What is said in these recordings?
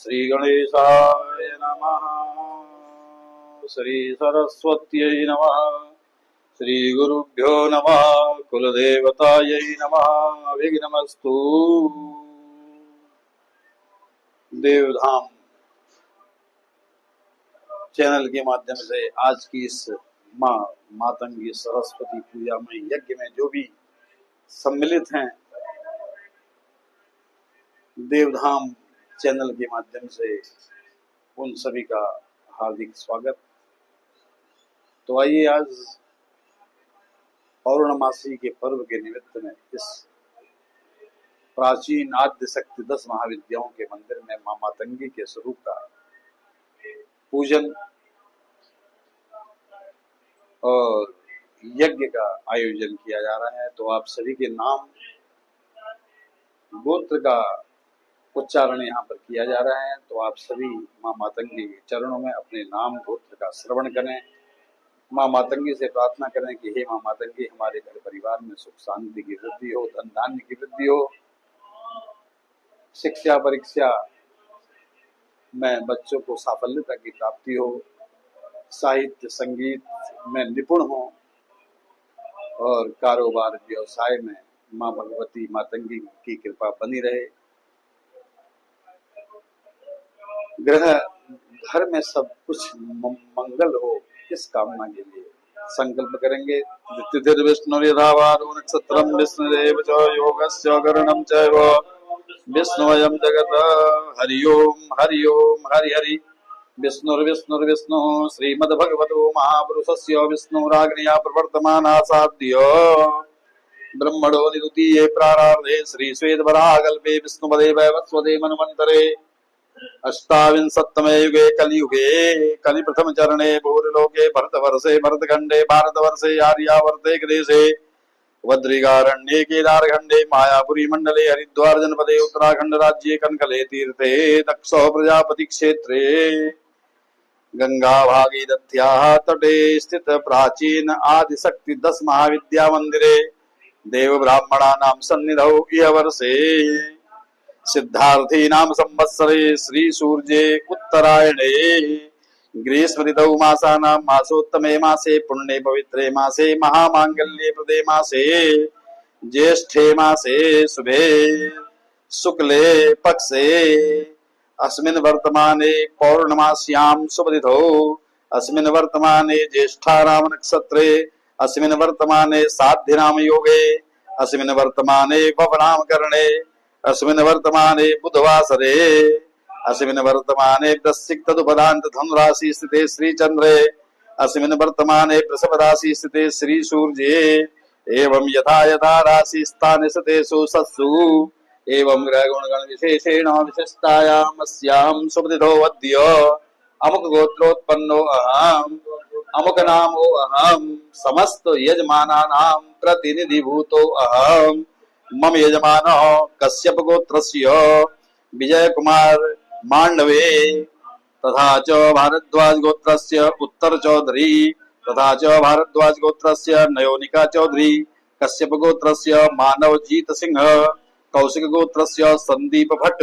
श्री गणेशाय नमः। श्री सरस्वत्यै नमः। श्री गुरुभ्यो नमः। कुलदेवतायै नमः। विघ्नमस्तु। देवधाम चैनल के माध्यम से आज की इस माँ मातंगी सरस्वती पूजा में यज्ञ में जो भी सम्मिलित हैं, देवधाम चैनल के माध्यम से उन सभी का हार्दिक स्वागत। तो आइए आज पौर्णमासी के पर्व के निमित्त में इस प्राचीन आद्य शक्ति 10 महाविद्याओं के मंदिर में मां मातंगी के स्वरूप का पूजन और यज्ञ का आयोजन किया जा रहा है। तो आप सभी के नाम गोत्र का उच्चारण यहाँ पर किया जा रहा है। तो आप सभी मां मातंगी के चरणों में अपने नाम गोत्र का श्रवण करें। मां मातंगी से प्रार्थना करें कि हे मां मातंगी, हमारे घर परिवार में सुख शांति की वृद्धि हो, धन धान्य की वृद्धि हो, शिक्षा परीक्षा में बच्चों को साफल्यता की प्राप्ति हो, साहित्य संगीत में निपुण हो और कारोबार व्यवसाय में मां भगवती मातंगी की कृपा बनी रहे। ग्रह घर में सब कुछ मंगल हो, इस कामना के लिए संकल्प करेंगे। विष्णु यथावारो नक्षत्रम विष्णुदेव च योगस्य करणम चैव विष्णुवयं जगत। हरि ओम हरि ओम हरि हरि। विष्णुर्विष्णुर्विष्णु श्रीमद्भगवतो महापुरुषस्य विष्णुराज्ञया प्रवर्तमाना साध्य ब्रह्मणो निरुतीये प्रारार्धे श्री श्वेतवराहकल्पे विष्णुपदे वैवस्वते मन्वन्तरे अष्टाविंशत्तमे युगे कलियुगे कलि प्रथम चरणे भूर्लोके भरतवर्षे भरतखंडे भारतवर्षे आर्यावर्ते देशे वद्रिकारण्ये केदारखंडे मायापुरी मंडले हरिद्वार जनपदे उत्तराखंड राज्ये कनकले तीर्थे दक्षो प्रजापति क्षेत्रे गंगा भागीरथ्याः तटे स्थित प्राचीन आदिशक्ति 10 महाविद्या मंदिरे देव ब्राह्मणानां सन्निधौ इह वर्षे सिद्धार्थी नाम संवत्सरे श्री सूर्ये उत्तरायणे ग्रीष्म ऋतौ मासानां मासोत्तमे मासे पुण्ये पवित्रे मासे महामांगल्ये प्रदे मासे ज्येष्ठे मासे शुभे शुक्ले पक्षे अस्मिन् वर्तमाने पौर्णमास्यां शुभतिथौ अस्मिन् वर्तमाने ज्येष्ठानां नक्षत्रे अस्मिन् वर्तमाने साध्यनाम योगे अस्मिन् वर्तमाने ववनामकरणे अस्मिन् वर्तमाने बुधवासरे अस्मिन् वर्तमाने वृश्चिक तदुपदान्त धनुराशि स्थिते श्री चंद्रे अस्मिन् वर्तमाने वृषभ राशि स्थिते श्री सूर्ये एवं यथा यथा राशि स्थाने स्थितेषु सत्सु एवं ग्रह गुण गण विशेषेण विशिष्टायाम् अस्यां शुभतिथौ अद्य अमुक गोत्रोत्पन्नो अहम् अमुक नामो अहम् समस्त यजमानानां प्रतिनिधिभूतो अहम् मम यजमानः कश्यप गोत्रस्य विजय कुमार मांडवे तथा च भारद्वाज गोत्रस्य उत्तर चौधरी तथा च भारद्वाज गोत्रस्य नयोनिका चौधरी कश्यप गोत्रस्य मानवजीत सिंह कौशिक गोत्रस्य संदीप भट्ट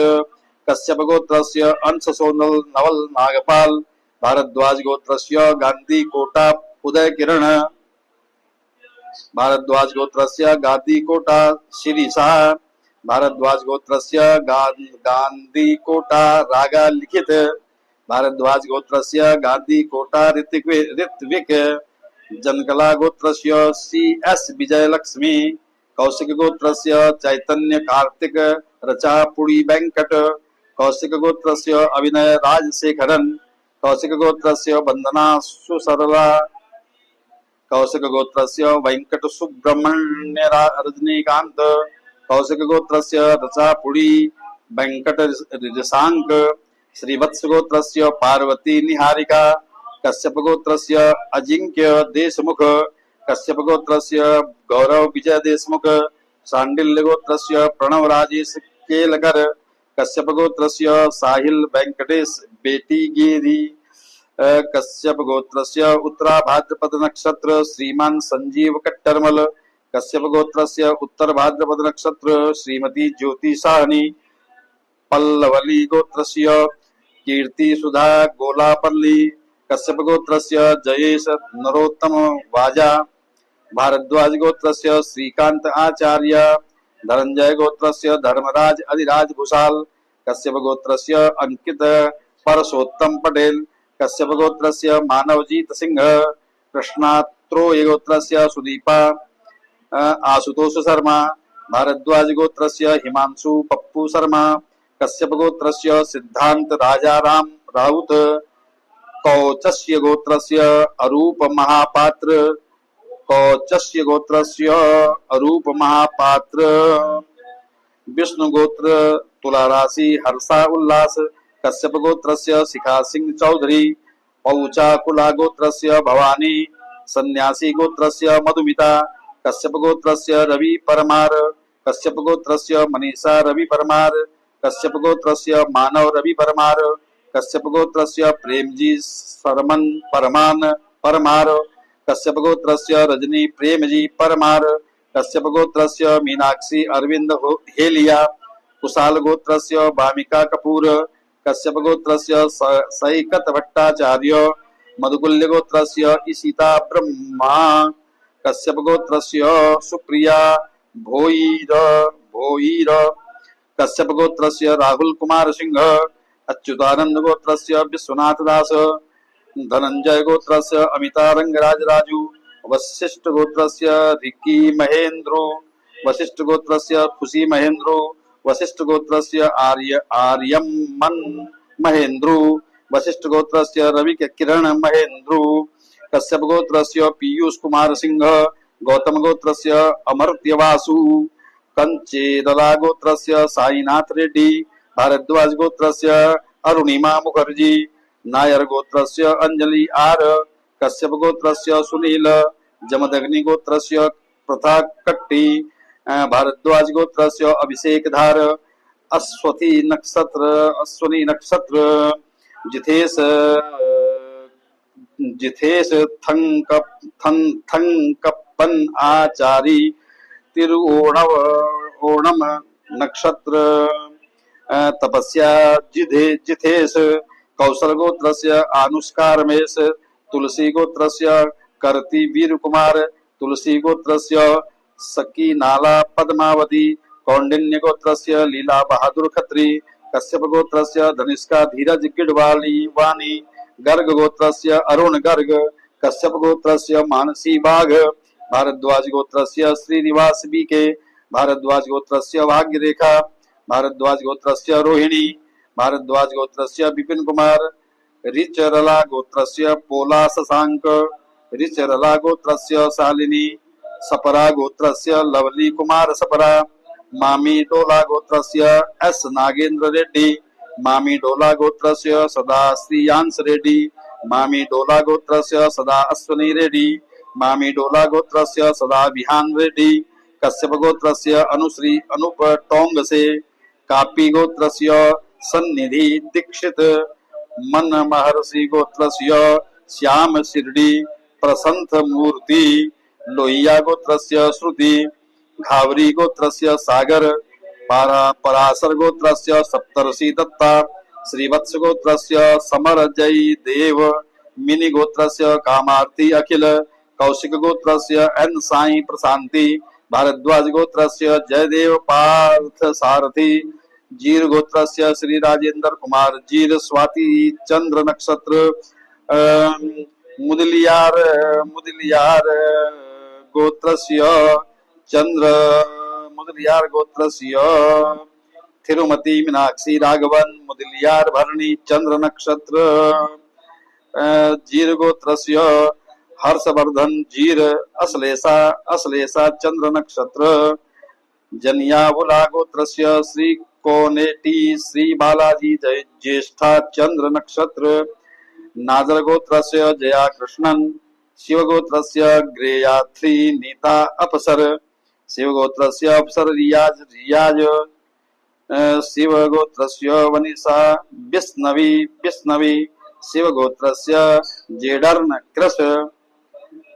कश्यप गोत्रस्य अंश सोनल नवल नागपाल भारद्वाज गोत्रस्य गांधी कोटा उदय किरण भारद्वाज गोत्रस्य गांधी कोटा शिरीषा भारद्वाज गोत्रस्य गांधी कोटा रागा लिखित भारद्वाज गोत्रस्य गांधी कोटा ऋत्विक जनकला गोत्रस्य CS विजय लक्ष्मी कौशिक गोत्रस्य चैतन्य कार्तिक रचा पुड़ी वेंकट कौशिक गोत्रस्य अभिनय राजशेखरन कौशिक गोत्रस्य वंदना सुसरला कौशिक गोत्रस्य वेंकट सुब्रह्मण्य रजनीकांत कौशिक गोत्रस्य रचापुड़ी वेंकट रिजशांक श्रीवत्स गोत्रस्य पार्वती निहारिका कश्यप गोत्रस्य अजिंक्य देशमुख कश्यप गोत्रस्य गौरव विजय देशमुख सांडिल्य गोत्रस्य प्रणव राजेश केलकर कश्यप गोत्रस्य साहिल वेंकटेश बेटी गिरी कश्यप गोत्रस्य उत्तरा भाद्रपद नक्षत्र श्रीमान संजीव कट्टरमल कश्यप गोत्रस्य उत्तर भाद्रपद नक्षत्र श्रीमती ज्योति साहनी पल्लवली गोत्रस्य कीर्ति सुधा गोलापल्ली कश्यप गोत्रस्य जयेश नरोत्तम वाजा भारद्वाज गोत्रस्य श्रीकांत आचार्य धनंजय गोत्रस्य धर्मराज अधिराज भूषाल कश्यप गोत्रस्य अंकित परसोत्तम पटेल कश्यप गोत्रस्य मानवजीत सिंह कृष्णात्रोय गोत्रस्य सुदीपा आशुतोष शर्मा भारद्वाज गोत्रस्य हिमांशु पप्पू शर्मा कश्यप गोत्रस्य सिद्धांत राजाराम राउत कौचस्य गोत्रस्य अरूप महापात्र कौचस्य गोत्रस्य अरूप महापात्र विष्णु गोत्र तुला राशि हर्षा उल्लास कश्यप गोत्रस्य शिखा सिंह चौधरी पौचा कुला गोत्रस्य भवानी सन्यासी गोत्रस्य मधुमिता कश्यप गोत्रस्य रवि परमार कश्यप गोत्रस्य मनीषा रवि परमार कश्यप गोत्रस्य मानव रवि परमार कश्यप गोत्रस्य प्रेमजी शर्मन परमान परमार कश्यप गोत्रस्य रजनी प्रेमजी परमार कश्यप गोत्रस्य मीनाक्षी अरविंद हेलिया कुशाल गोत्रस्य भामिका कपूर कश्यप गोत्रस्य सैकत भट्टाचार्य मधुकुल्य गोत्रस्य ईशिता ब्रह्मा कश्यप गोत्रस्य सुप्रिया भोईर भोईर कश्यप गोत्रस्य राहुल कुमार सिंह अच्युतानंद गोत्रस्य विश्वनाथ दास धनंजय गोत्रस्य अमिता रंगराज राजू वशिष्ठ गोत्रस्य रिकी महेंद्रो वशिष्ठ गोत्रस्य खुशी महेंद्रो वशिष्ठ गोत्रस्य आर्यमन महेंद्रो वशिष्ठ गोत्रस्य रवि किरण महेंद्रो कश्यप गोत्रस्य पीयूष कुमार सिंह गौतम गोत्रस्य अमर्त्य वासु कंचेदला गोत्रस्य साईनाथ रेड्डी भारद्वाज गोत्रस्य अरुणिमा मुखर्जी नायर गोत्रस्य अंजलि आर कश्यप गोत्रस्य सुनील जमदग्नि गोत्रस्य प्रथा कट्टी भारद्वाज गोत्रस्य अभिषेक धार अश्वनी नक्षत्र जिथेश जिथेश थंकप्पन आचारी तिरुओणव ओणम नक्षत्र तपस्या जिथेश कौशल गोत्रस्य अनुष्का रमेश तुलसी गोत्रस्य करती वीर कुमार तुलसी गोत्रस्य सकी नाला पद्मावती कौंडिन्य गोत्रस्य लीला बहादुर खत्री कश्यप गोत्रस्य धनिष्का धीरज गिडवाली वाणी गर्ग गोत्रस्य अरुण गर्ग कश्यप गोत्रस्य मानसी बाघ भारद्वाज गोत्रस्य श्रीनिवास बीके भारद्वाज गोत्रस्य भाग्यरेखा भारद्वाज गोत्रस्य रोहिणी भारद्वाज गोत्रस्य विपिन कुमार रिचरला गोत्रस्य पोला शशांक रिचरला गोत्रस्य शालिनी सपरा गोत्रस्य लवली कुमार सपरा मामी डोला गोत्रस्य एस नागेंद्र रेड्डी मामी डोला गोत्रस्य सदा श्रीयांश रेड्डी मामी डोला गोत्रस्य सदा अश्वनी रेड्डी मामी डोला गोत्रस्य सदा विहान रेड्डी कश्यप गोत्रस्य अनुश्री अनुप टोंग से कापी गोत्रस्य सन्निधि दीक्षित मन महर्षि गोत्रस्य श्याम शिरडी प्रसंथ मूर्ति लोहिया गोत्रस्य श्रुति घावरी गोत्रस्य सागर पराशर गोत्रस्य सप्तर्षि दत्ता श्रीवत्स गोत्रस्य समर जय देव मिनी गोत्रस्य कामार्थी अखिल कौशिक गोत्रस्य एन साई प्रशांति भारद्वाज गोत्रस्य जयदेव पार्थ सारथी जीर गोत्रस्य श्री राजेंद्र कुमार जीर स्वाति चंद्र नक्षत्र मुदलियार मुदलियार गोत्रस्य चंद्र मुदलियार गोत्रस्य थिरुमती मीनाक्षी राघवन मुदलियार भरणी चंद्र नक्षत्र जीर गोत्रस्य हर्षवर्धन जीर अश्लेषा अश्लेषा चंद्र नक्षत्र जनियावुला गोत्रस्य श्री कोनेटी श्री बालाजी ज्येष्ठा चंद्र नक्षत्र नाजर गोत्रस्य जया कृष्णन शिव गोत्रस्य ग्रेयाथ्री नीता अपसर शिव गोत्रस्य अप्सर रियाज रियाज शिव गोत्रस्य वनिसा विष्णवी विष्णवी शिव गोत्रस्य जेडर्न कृष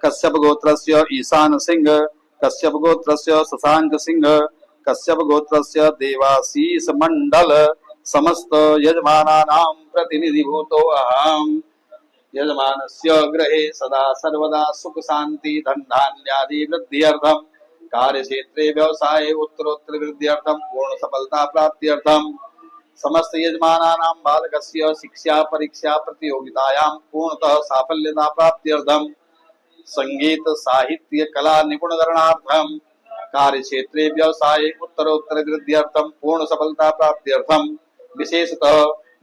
कश्यप गोत्रस्य ईशान सिंह कश्यप गोत्रस्य शशांक सिंह कश्यप गोत्रस्य देवाशीष मंडल समस्त यजमानानां प्रतिनिधिभूतो अहम् यजमानस्य गृहे सदा सर्वदा सुख शांति धन धान्यादि वृद्ध्यर्थम कार्यक्षेत्रे व्यवसाये उत्तरोत्तर वृद्ध्यर्थम पूर्ण सफलता प्राप्त्यर्थम समस्त यजमानानां बालकस्य शिक्षा परीक्षा प्रतियोगितायां पूर्णतः साफल्यता प्राप्त्यर्थम संगीत साहित्य कला निपुणकरणार्थम कार्यक्षेत्रे व्यवसाये उत्तरोत्तर वृद्ध्यर्थम पूर्ण सफलता प्राप्त्यर्थम विशेषतः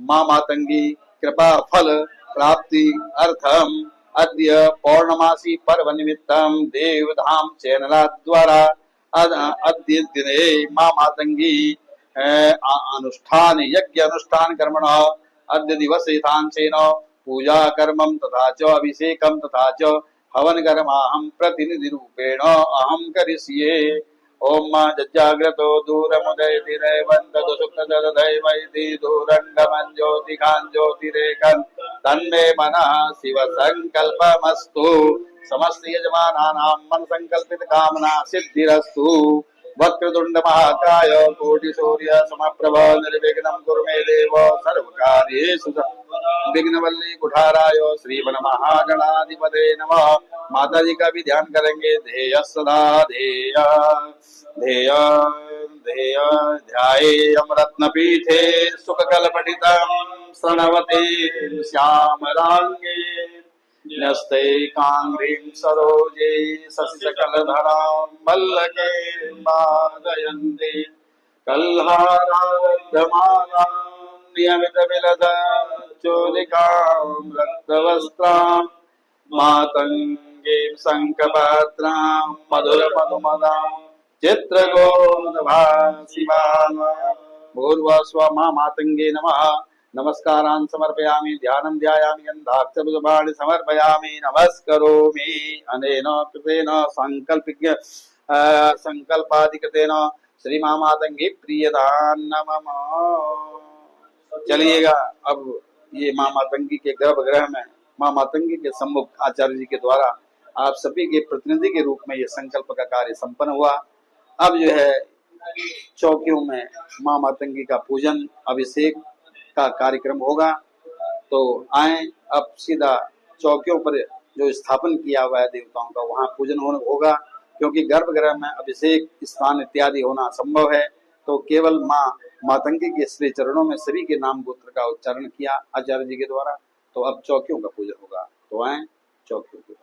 मां मातंगी कृपा फल प्राप्ति अर्थम अद्य पौर्णमासी पर्व निमित्तम देवधाम चैनल द्वारा अद्य दिने मां मातंगी अनुष्ठान यज्ञ अनुष्ठान कर्मण अद्य दिवस यथांशेन पूजा कर्मं तथा च अभिषेकं तथा च हवन कर्माहं प्रतिनिधि रूपेण अहं करिष्ये ओम जज्जाग्रतो दूरमुदयतिरेवन्तु सुखददैवैति दूरङ्गमं ज्योतिकां ज्योतिरेकं तन्मे मनः शिव संकल्पमस्तु समस्त यजमानानां मन संकल्पित कामना सिद्धिरस्तु वक्रतुंड महाकाय कोटि सूर्य समप्रभ निर्विघ्नं कुरु मे देव सर्वकार्येषु विघ्नवल्ली कुठाराय श्रीवन महागणाधिपते नमः। माता जी का भी ध्यान करेंगे। ध्येय सदा ध्येय ध्येय ध्येय ध्यायेयं रत्नपीठे सुखकलपठितं शृण्वते श्यामलांगे न्यस्ते कांग्रीं सरोजे शशिशकलधरां मल्लके मादयन्ते कल्हाराद्धमालां नियमितविलसच्चोलिकां रक्तवस्त्रां मातङ्गीं शङ्खपात्रां मधुरमधुमदां चित्रगोधभासिमां भूर्वस्व मां मातङ्गे नमः। नमस्कारान् समर्पयामि ध्यानं ध्यायामि गन्धाक्षपुष्पाणि समर्पयामि नमस्करोमि अनेन कृतेन संकल्पादिकृतेन श्री मां मातंगी प्रियदान नमः। चलिएगा अब ये मां मातंगी के गर्भगृह में मां मातंगी के सम्मुख आचार्य जी के द्वारा आप सभी के प्रतिनिधि के रूप में ये संकल्प का कार्य संपन्न हुआ। अब जो है चौकियों में मां मातंगी का पूजन अभिषेक का कार्यक्रम होगा। तो आए अब सीधा चौकियों पर जो स्थापन किया हुआ है देवताओं का वहां पूजन होगा, क्योंकि गर्भगृह में अभिषेक स्नान इत्यादि होना संभव है। तो केवल मां मातंगी के श्री चरणों में सभी के नाम गोत्र का उच्चारण किया आचार्य जी के द्वारा। तो अब चौकियों का पूजन होगा। तो आए चौकियों के पास।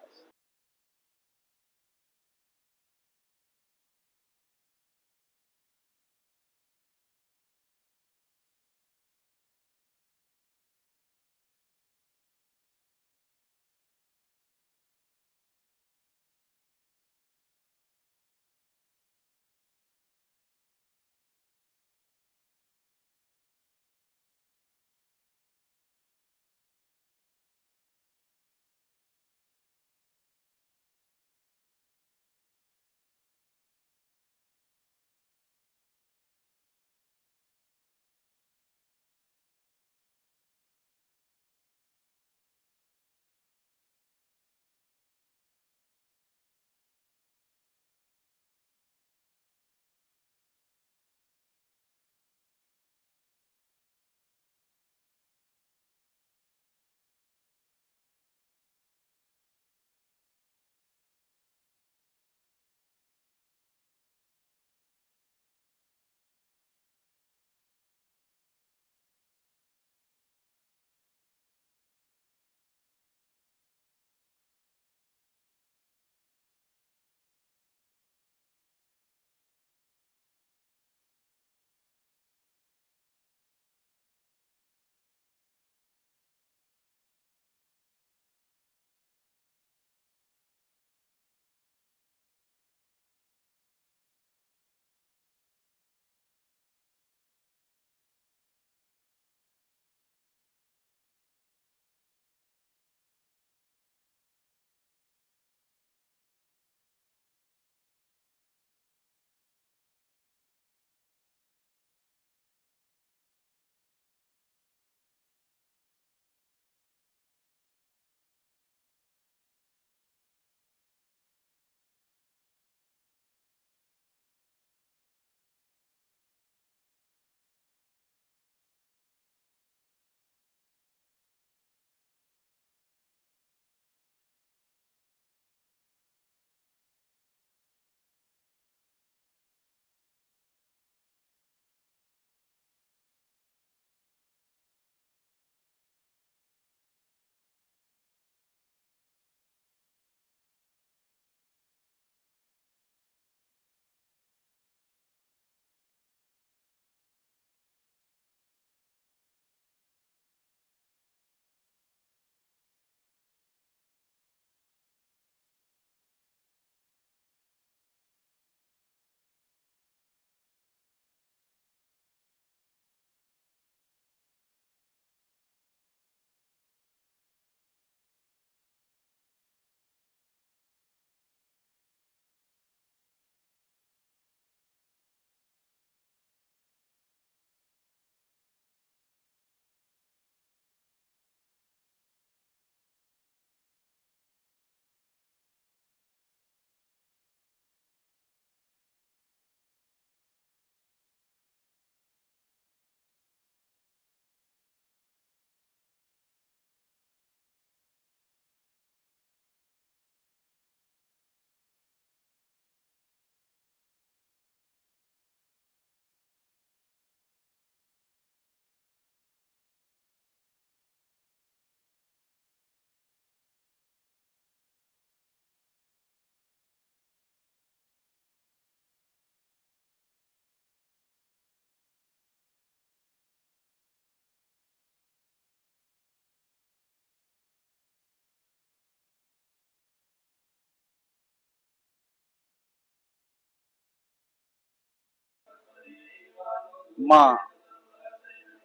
माँ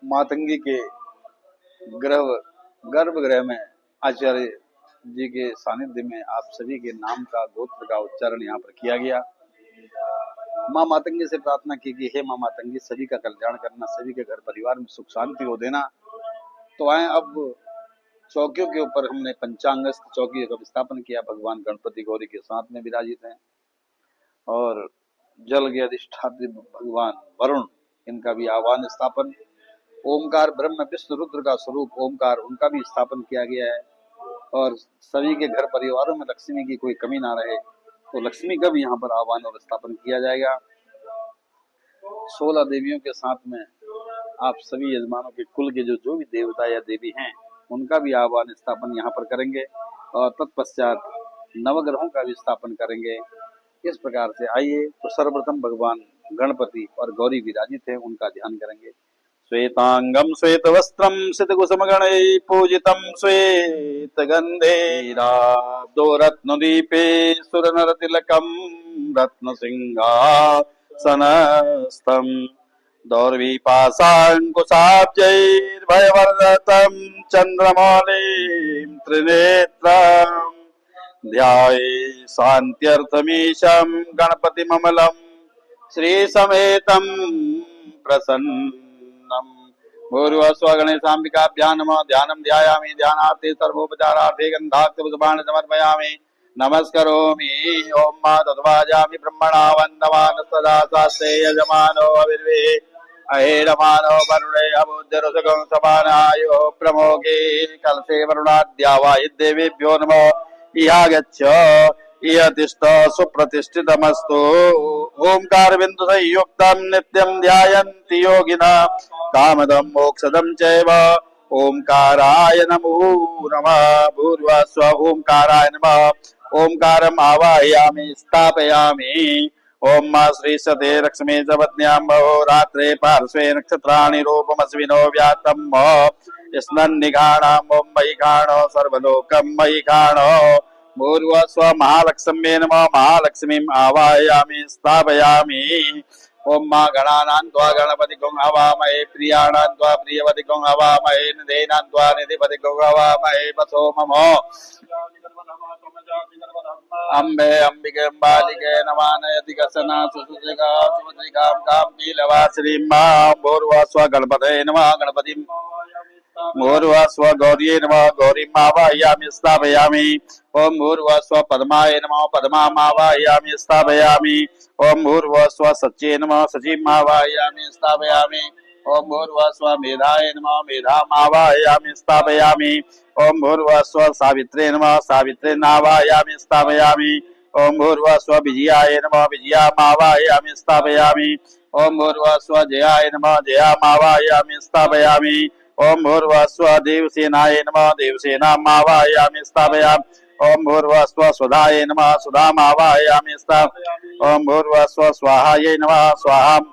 मातंगी के गर्भगृह में आचार्य जी के सानिध्य में आप सभी के नाम का गोत्र का उच्चारण यहाँ पर किया गया। माँ मातंगी से प्रार्थना की कि हे माँ मातंगी, सभी का कल्याण करना, सभी के घर परिवार में सुख शांति हो देना। तो आए अब चौकियों के ऊपर हमने पंचांगस्थ चौकी का स्थापन किया। भगवान गणपति गौरी के साथ में विराजित हैं और जल के अधिष्ठात्री भगवान वरुण, इनका भी आह्वान स्थापन। ओमकार ब्रह्म विष्णु रुद्र का स्वरूप ओमकार, उनका भी स्थापन किया गया है। और सभी के घर परिवारों में लक्ष्मी की कोई कमी ना रहे, तो लक्ष्मी का भी यहाँ पर आह्वान और स्थापन किया जाएगा। 16 देवियों के साथ में आप सभी यजमानों के कुल के जो भी देवता या देवी हैं, उनका भी आह्वान स्थापन यहाँ पर करेंगे और तत्पश्चात नवग्रहों का भी स्थापन करेंगे। इस प्रकार से आइए तो सर्वप्रथम भगवान गणपति और गौरी विराजित है, उनका ध्यान करेंगे। श्वेतांगम श्वेत वस्त्रम सितकुसुमगणैः पूजितं श्वेतगन्धेराब्दो रत्नदीपे सुरनरतिलकं रत्नसिंहासनस्थम् दौर्वीपाशाङ्कुशाब्जैर्भयवर्धतं चन्द्रमौलिं त्रिनेत्रम् ध्याये शान्त्यर्थमीशं गणपतिममलं श्रीसमेतं प्रसन्नम्। भूर्भुवः गणेशाम्बिकाभ्यां नमः। ध्यानं ध्यायामि ध्यानार्थे सर्वोपचारार्थे गन्धाक्षपुष्पाणि समर्पयामि। नमस्करोमि। ओम मा तद्वाजामि ब्रह्मणा वन्दमान सदा शास्त्रे यजमानो अविर्वे अहेरमानो वरुणे अबुद्धिरुसगं समानायो प्रमोगे कलसे वरुणाद्या वायुदेवेभ्यो नमः। इहागच्छ इयतिष्ठ सुप्रतिष्ठितमस्तु। ओंकार बिंदु संयुक्तं नित्यं ध्यायन्ति योगिनः कामदं मोक्षदं चैव। ओंकाराय नमो नमः। भूर्भुवः स्वः ओंकाराय नमः। ओंकारम् आवाहयामि स्थापयामि। ओम मा श्री सते लक्ष्मी च पत्न्यां रात्रे पार्श्वे नक्षत्राणि रूपमस्विनो व्यातं स्नन्निघाणाम्। ओम मयि घाणो सर्वलोकं मयि घाणो। भूर्भुवः स्वः महालक्ष्म्ये नमः। महालक्ष्मीम् आवाहयामि स्थापयामि। ओम मा गणानां त्वा गणपतिगुं हवामहे प्रियाणां त्वा प्रियपतिगुं हवामहे निधेनां त्वा निधिपतिगुं हवामहे वसो मम। अम्बे अम्बिके अम्बालिके नमानयति कसना सुसुजिका सुभद्रिकां कां नीलवासिनीं मां। भूर्भुवः स्वः गणपतये नमः। गणपतिं भूर्भुवः स्वः गौर्यै नमः। गौरीम् आवाहयामि स्थापयामि। ओम भूर्भुवः स्वः पद्माय नमः। पद्माम् आवाहयामि स्थापयामि। ओम भूर्भुवः स्वः सच्ये नमः। सचीम् आवाहयामि स्थापयामि। ओम भूर्भुवः स्वः मेधाय नमः। मेधाम् आवाहयामि स्थापयामि। ओम भूर्भुवः स्वः सावित्रे नमः। सावित्रीम् आवाहयामि स्थापयामि। ओम भूर्भुवः स्वः विजयाय नमः। विजयाम् आवाहयामि स्थापयामि। ओम भूर्भुवः स्वः जयाय नमः। जयाम् आवाहयामि स्थापयामि। ओम भूर्भुवः स्वः देवसेनाय नमः। देवसेनाम् आवाहयामि स्थापयामि। ओम भूर्भुवः स्वः सुधाय नमः। सुधाम् आवाहयामि स्थापयामि। ओम भूर्भुवः स्वः स्वाहाय नमः। स्वाहाम्।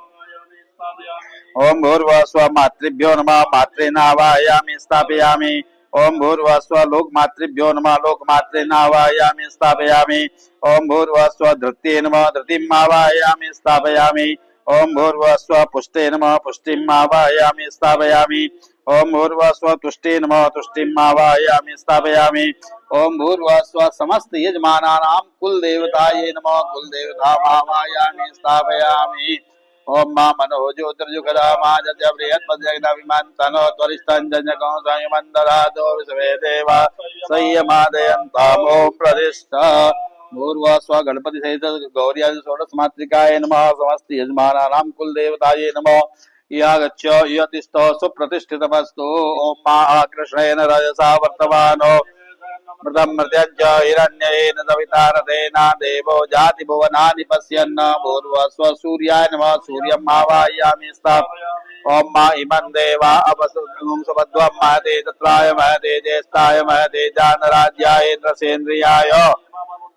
ओम भूर्भुवः स्वः मातृभ्यो नमः। मातॄन् आवाहयामि स्थापयामि। ओम भूर्भुवः स्वः लोकमातृभ्यो नमः। लोकमातॄन् आवाहयामि स्थापयामि। ओम भूर्भुवः स्वः धृत्ये नमः। धृतिम् आवाहयामि स्थापयामि। ओम भूर्भुवः स्वः पुष्टे नमः। पुष्टिम् आवाहयामि स्थापयामि। ओम भूर्भुवः स्वः तुष्टे नमः। तुष्टिम् आवाहयामि स्थापयामि। ओम भूर्भुवः स्वः समस्त यजमानानां कुल देवताये नमः। कुल देवताम् आवाहयामि स्थापयामि। ओम मा मनो ज्योतिर्जुगदा मा जजबृहत्पद्यग्नविमन्तनो त्वरिष्ठं जञ्जगं संयमन्दरादो विश्वे देवा संयमादयन्ताम्। ओम प्रतिष्ठा। भूर्भुवः स्वः गणपति सहित गौर्यादि षोडश मातृकाय नमः। समस्त यजमानानां कुल देवताये नमः। यागच्छ यतिष्ठ सुप्रतिष्ठितमस्तु। ओम मा कृष्णेन रजसा वर्तमानो मृतं मृत्यञ्च हिरण्येन सविता रथेना देवो जाति भुवनानि पश्यन्। भूर्भुवः स्वः सूर्याय नमः। सूर्यम् आवाहयामि स्थापयामि। ओम मा इमं देवा अपसुं सुभद्वं महते तत्राय महते ज्येष्ठाय महते जानराज्याय इंद्रसेन्द्रियाय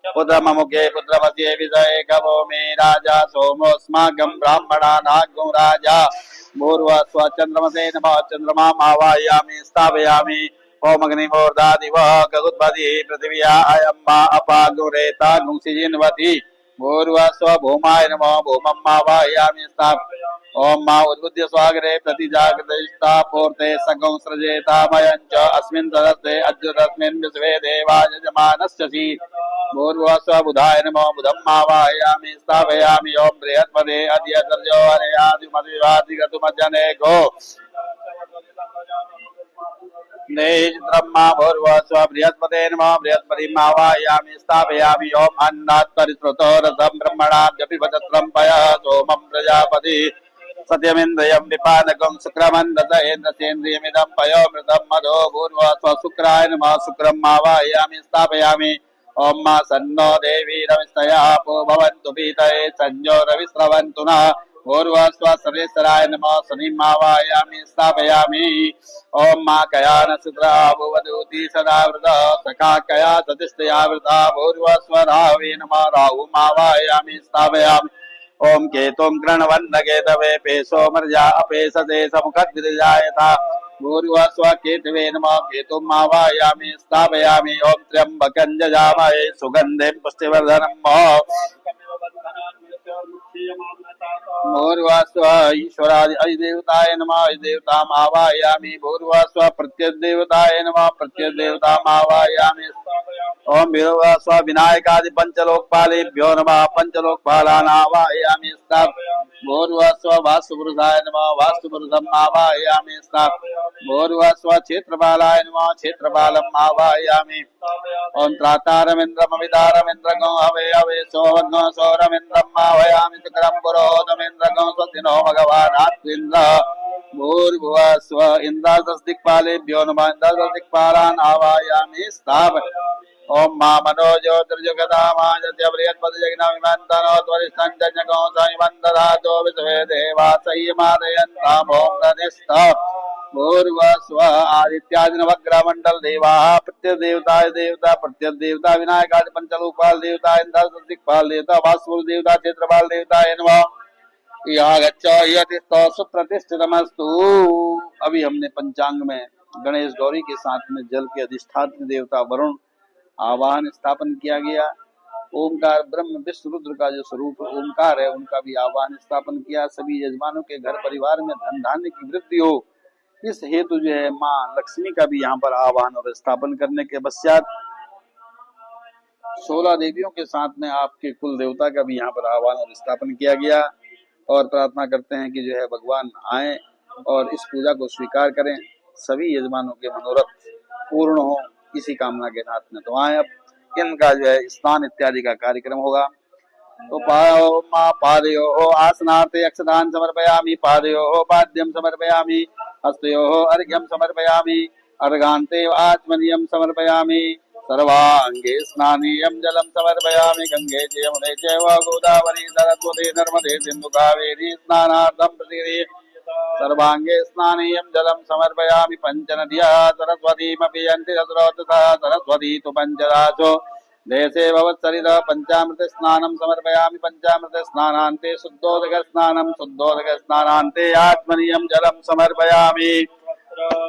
पुत्रममुखे पुत्रमस्ये विषये कवो मे राजा सोमोऽस्माकं ब्राह्मणानाग्ं राजा। भूर्भुवः स्वः चन्द्रमसे नमः। चन्द्रमाम् आवाहयामि स्थापयामि। ओम अग्निमूर्धादिवः गगुत्पतिः पृथिव्या अयं मा अपागुरेता गुंसिजिन्वति। भूर्भुवः स्वः भूमाय नमः। भूमम् आवाहयामि स्थापयामि। ओम मा उद्बुद्ध्य स्वागरे प्रतिजागृता पूर्ते सगं सृजेता मयञ्च अस्मिन् सदस्ते अद्युतस्मिन् विश्वे देवा यजमानस्यसि भूर्भुवस्व बुधाय नमो बुधं मावाहयामि स्थापयामि ओम बृहस्पते अद्य सर्जो हरयादिमदिवादिगतुमज्जने गो नेहित्रम्मा भूर्भुवस्व बृहस्पते नमो बृहस्पतिं मावाहयामि स्थापयामि ओम अन्नात् परिश्रुतो रसं ब्रह्मणाभ्यपिबतत्रं पयः सोमं प्रजापति सत्यमिन्द्रियं विपानकं शुक्रमन्दसेन्द्रियमिदं पयोमृतं मधो भूर्भुवस्व शुक्राय नमः शुक्रं मावाहयामि स्थापयामि ओम मा सन्नो देवी रविस्तया पो भवन्तु पीतये संजो रविस्रवन्तु नः भूर्भुवस्व सर्वेश्वराय नमः शनिं मावाहयामि स्थापयामि ओम मा कयान सुत्रा भुवदूति सदा वृता सखा कया सतिष्ठया वृता भूर्भुवस्व राहवे नमः राहु मावाहयामि स्थापयामि ओम केतुं गृह्णवन्न केतवे पेशो मर्या अपेशते समुखद्विजायता भूर्भुवस्व केतवे नमः केतुं मावाहयामि स्थापयामि ओम त्र्यंबकं जजामहे सुगन्धिं पुष्टिवर्धनम् भूर्भुवस्व ईश्वरादि अधिदेवताय नमः अधिदेवताम् आवाहयामि भूर्भुवस्व प्रत्यदेवताय नमः प्रत्यदेवताम् आवाहयामि ओम भूर्भुवस्व विनायकादि पंचलोकपालेभ्यो नमः पंचलोकपालान् आवाहयामि भूर्भुवस्व वास्तुपुरुषाय नमः वास्तुपुरुषम् आवाहयामि भूर्भुवस्व क्षेत्रपालाय नमः क्षेत्रपालम् आवाहयामि ओम त्रातारमिन्द्रमवितारमिन्द्रगो हवे हवे सोवग्नो सौरमिन्द्रम् आवाहयामि शुक्रं पुरोहितमिन्द्रगो स्वस्तिनो भगवानात्रिन्द्र भूर्भुवस्व इन्द्रादशदिक्पालेभ्यो नमः इन्द्रादशदिक्पालान् आवाहयामि ओम मा मनोज्योतिर्जुगदामाजत्य बृहस्पतिजग्नविमन्तनो त्वरिष्ठं जज्ञगो विश्वे देवासय्यमादयन्ताम् ओम नदिस्थ भूर्भुवस्व आदित्यादि नवग्रह मंडल देवा प्रत्यदेवताय देवता प्रत्यदेवता विनायकादि पंचलोकपाल देवता इंद्रदिक्पाल देवता वासुदेव देवता क्षेत्रपाल देवताय नमः यागच्छ सुप्रतिष्ठितमस्तु। अभी हमने पंचांग में गणेश गौरी के साथ में जल के अधिष्ठात्र देवता वरुण आवाहन स्थापन किया गया। ओमकार ब्रह्म विष्णु रुद्र का जो स्वरूप ओमकार है उनका भी आवाहन स्थापन किया। सभी यजमानों के घर परिवार में धन धान्य की वृद्धि हो इस हेतु जो है माँ लक्ष्मी का भी यहाँ पर आवाहन और स्थापन करने के पश्चात 16 देवियों के साथ में आपके कुल देवता का भी यहाँ पर आह्वान और स्थापन किया गया। और प्रार्थना करते हैं कि जो है भगवान आए और इस पूजा को स्वीकार करें, सभी यजमानों के मनोरथ पूर्ण हो इसी कामना के साथ में। तो आए अब इनका जो है स्नान इत्यादि का कार्यक्रम होगा। तो पादयोः आसनार्थे अक्षतान् समर्पयामि, पादयोः पाद्यं समर्पयामि, हस्तयोः अर्घ्यं समर्पयामि, अर्घान्ते आचमनीयं समर्पयामि, सर्वांगे स्नानीयं जलं समर्पयामि। गंगे च यमुने चैव गोदावरी सरस्वती नर्मदे सिन्धु कावेरी स्नानार्थं प्रतिगृह्य सर्वांगे स्नानीयं जलं समर्पयामि। पंचनद्यः सरस्वतीमपि यन्ति तत्रतः सरस्वती तु पंचदासो देशे भवत्सरितः पंचामृत स्नानं समर्पयामि। पंचामृत स्नानान्ते शुद्धोदक स्नानं, शुद्धोदक स्नानान्ते आत्मनीयं जलं समर्पयामि।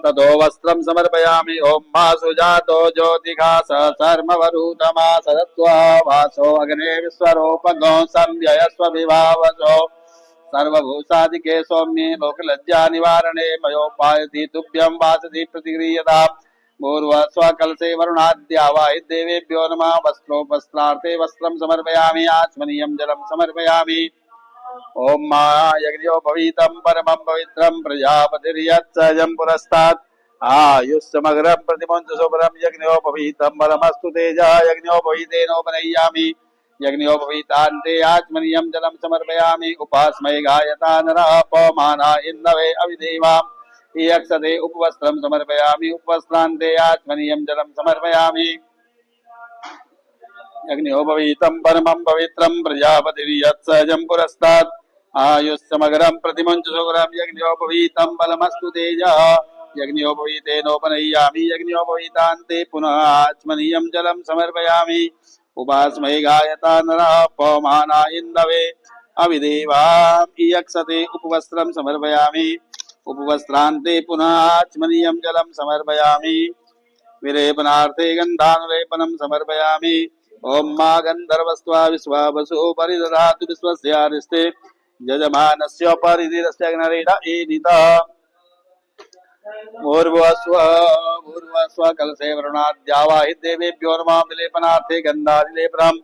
ततो वस्त्रं समर्पयामि। ओम मा सुजातो ज्योतिघास सर्मवरूतमा सरत्वा वासो अग्ने विश्वरूपगो संध्ययस्व विभावसो सर्वभूषादिके सौम्ये लोकलज्जा निवारणे मयोपायति तुभ्यं वासति प्रतिगृह्यताम्। भूर्भुवस्व कलशे वरुणाद्यावाहि देवेभ्यो नमः। वस्त्रोपस्त्रार्थे वस्त्रं समर्पयामि, आचमनीयं जलं समर्पयामि। ओम मा यज्ञोपवीतं परमं पवित्रं प्रजापतिर्यत्सजं पुरस्तात् आयुष्यमग्रं प्रतिमुञ्च शुभ्रं यज्ञोपवीतं परमस्तु तेजः। यज्ञोपवीतेनोपनय्यामि, यज्ञोपवीतान्ते आचमनीयं जलं समर्पयामि। उपास्मै गायता नरः पवमाना इन्दवे अविदेवाम् यक्षते उपवस्त्रं समर्पयामि। उपवस्त्रान्ते आचमनीयं जलं समर्पयामि। यज्ञोपवीतं परमं पवित्रं प्रजापतिर्यत्सजं पुरस्तात् आयुष्यमग्रं प्रतिमुञ्च शुभ्रं यज्ञोपवीतं बलमस्तु तेजः। यज्ञोपवीतेनोपनय्यामि, यज्ञोपवीतान्ते पुनः आचमनीयं जलं समर्पयामि। उपास्मै गायता नरः पवमाना इन्दवे अविदेवाम् यक्षते उपवस्त्रं समर्पयामि। उपवस्त्रान्ते पुनः आचमनीयं जलं समर्पयामि। विलेपनार्थे गन्धानुलेपनं समर्पयामि। ओम मा गन्धर्वस्त्वा विश्वावसु परिदधातु विश्वस्यारिष्टे यजमानस्य परिधिरस्य अग्निरेण एदितः भूर्भुवस्व कलशे वरुणाद्यावाहि देवेभ्यो नमः विलेपनार्थे गन्धादिलेपनम्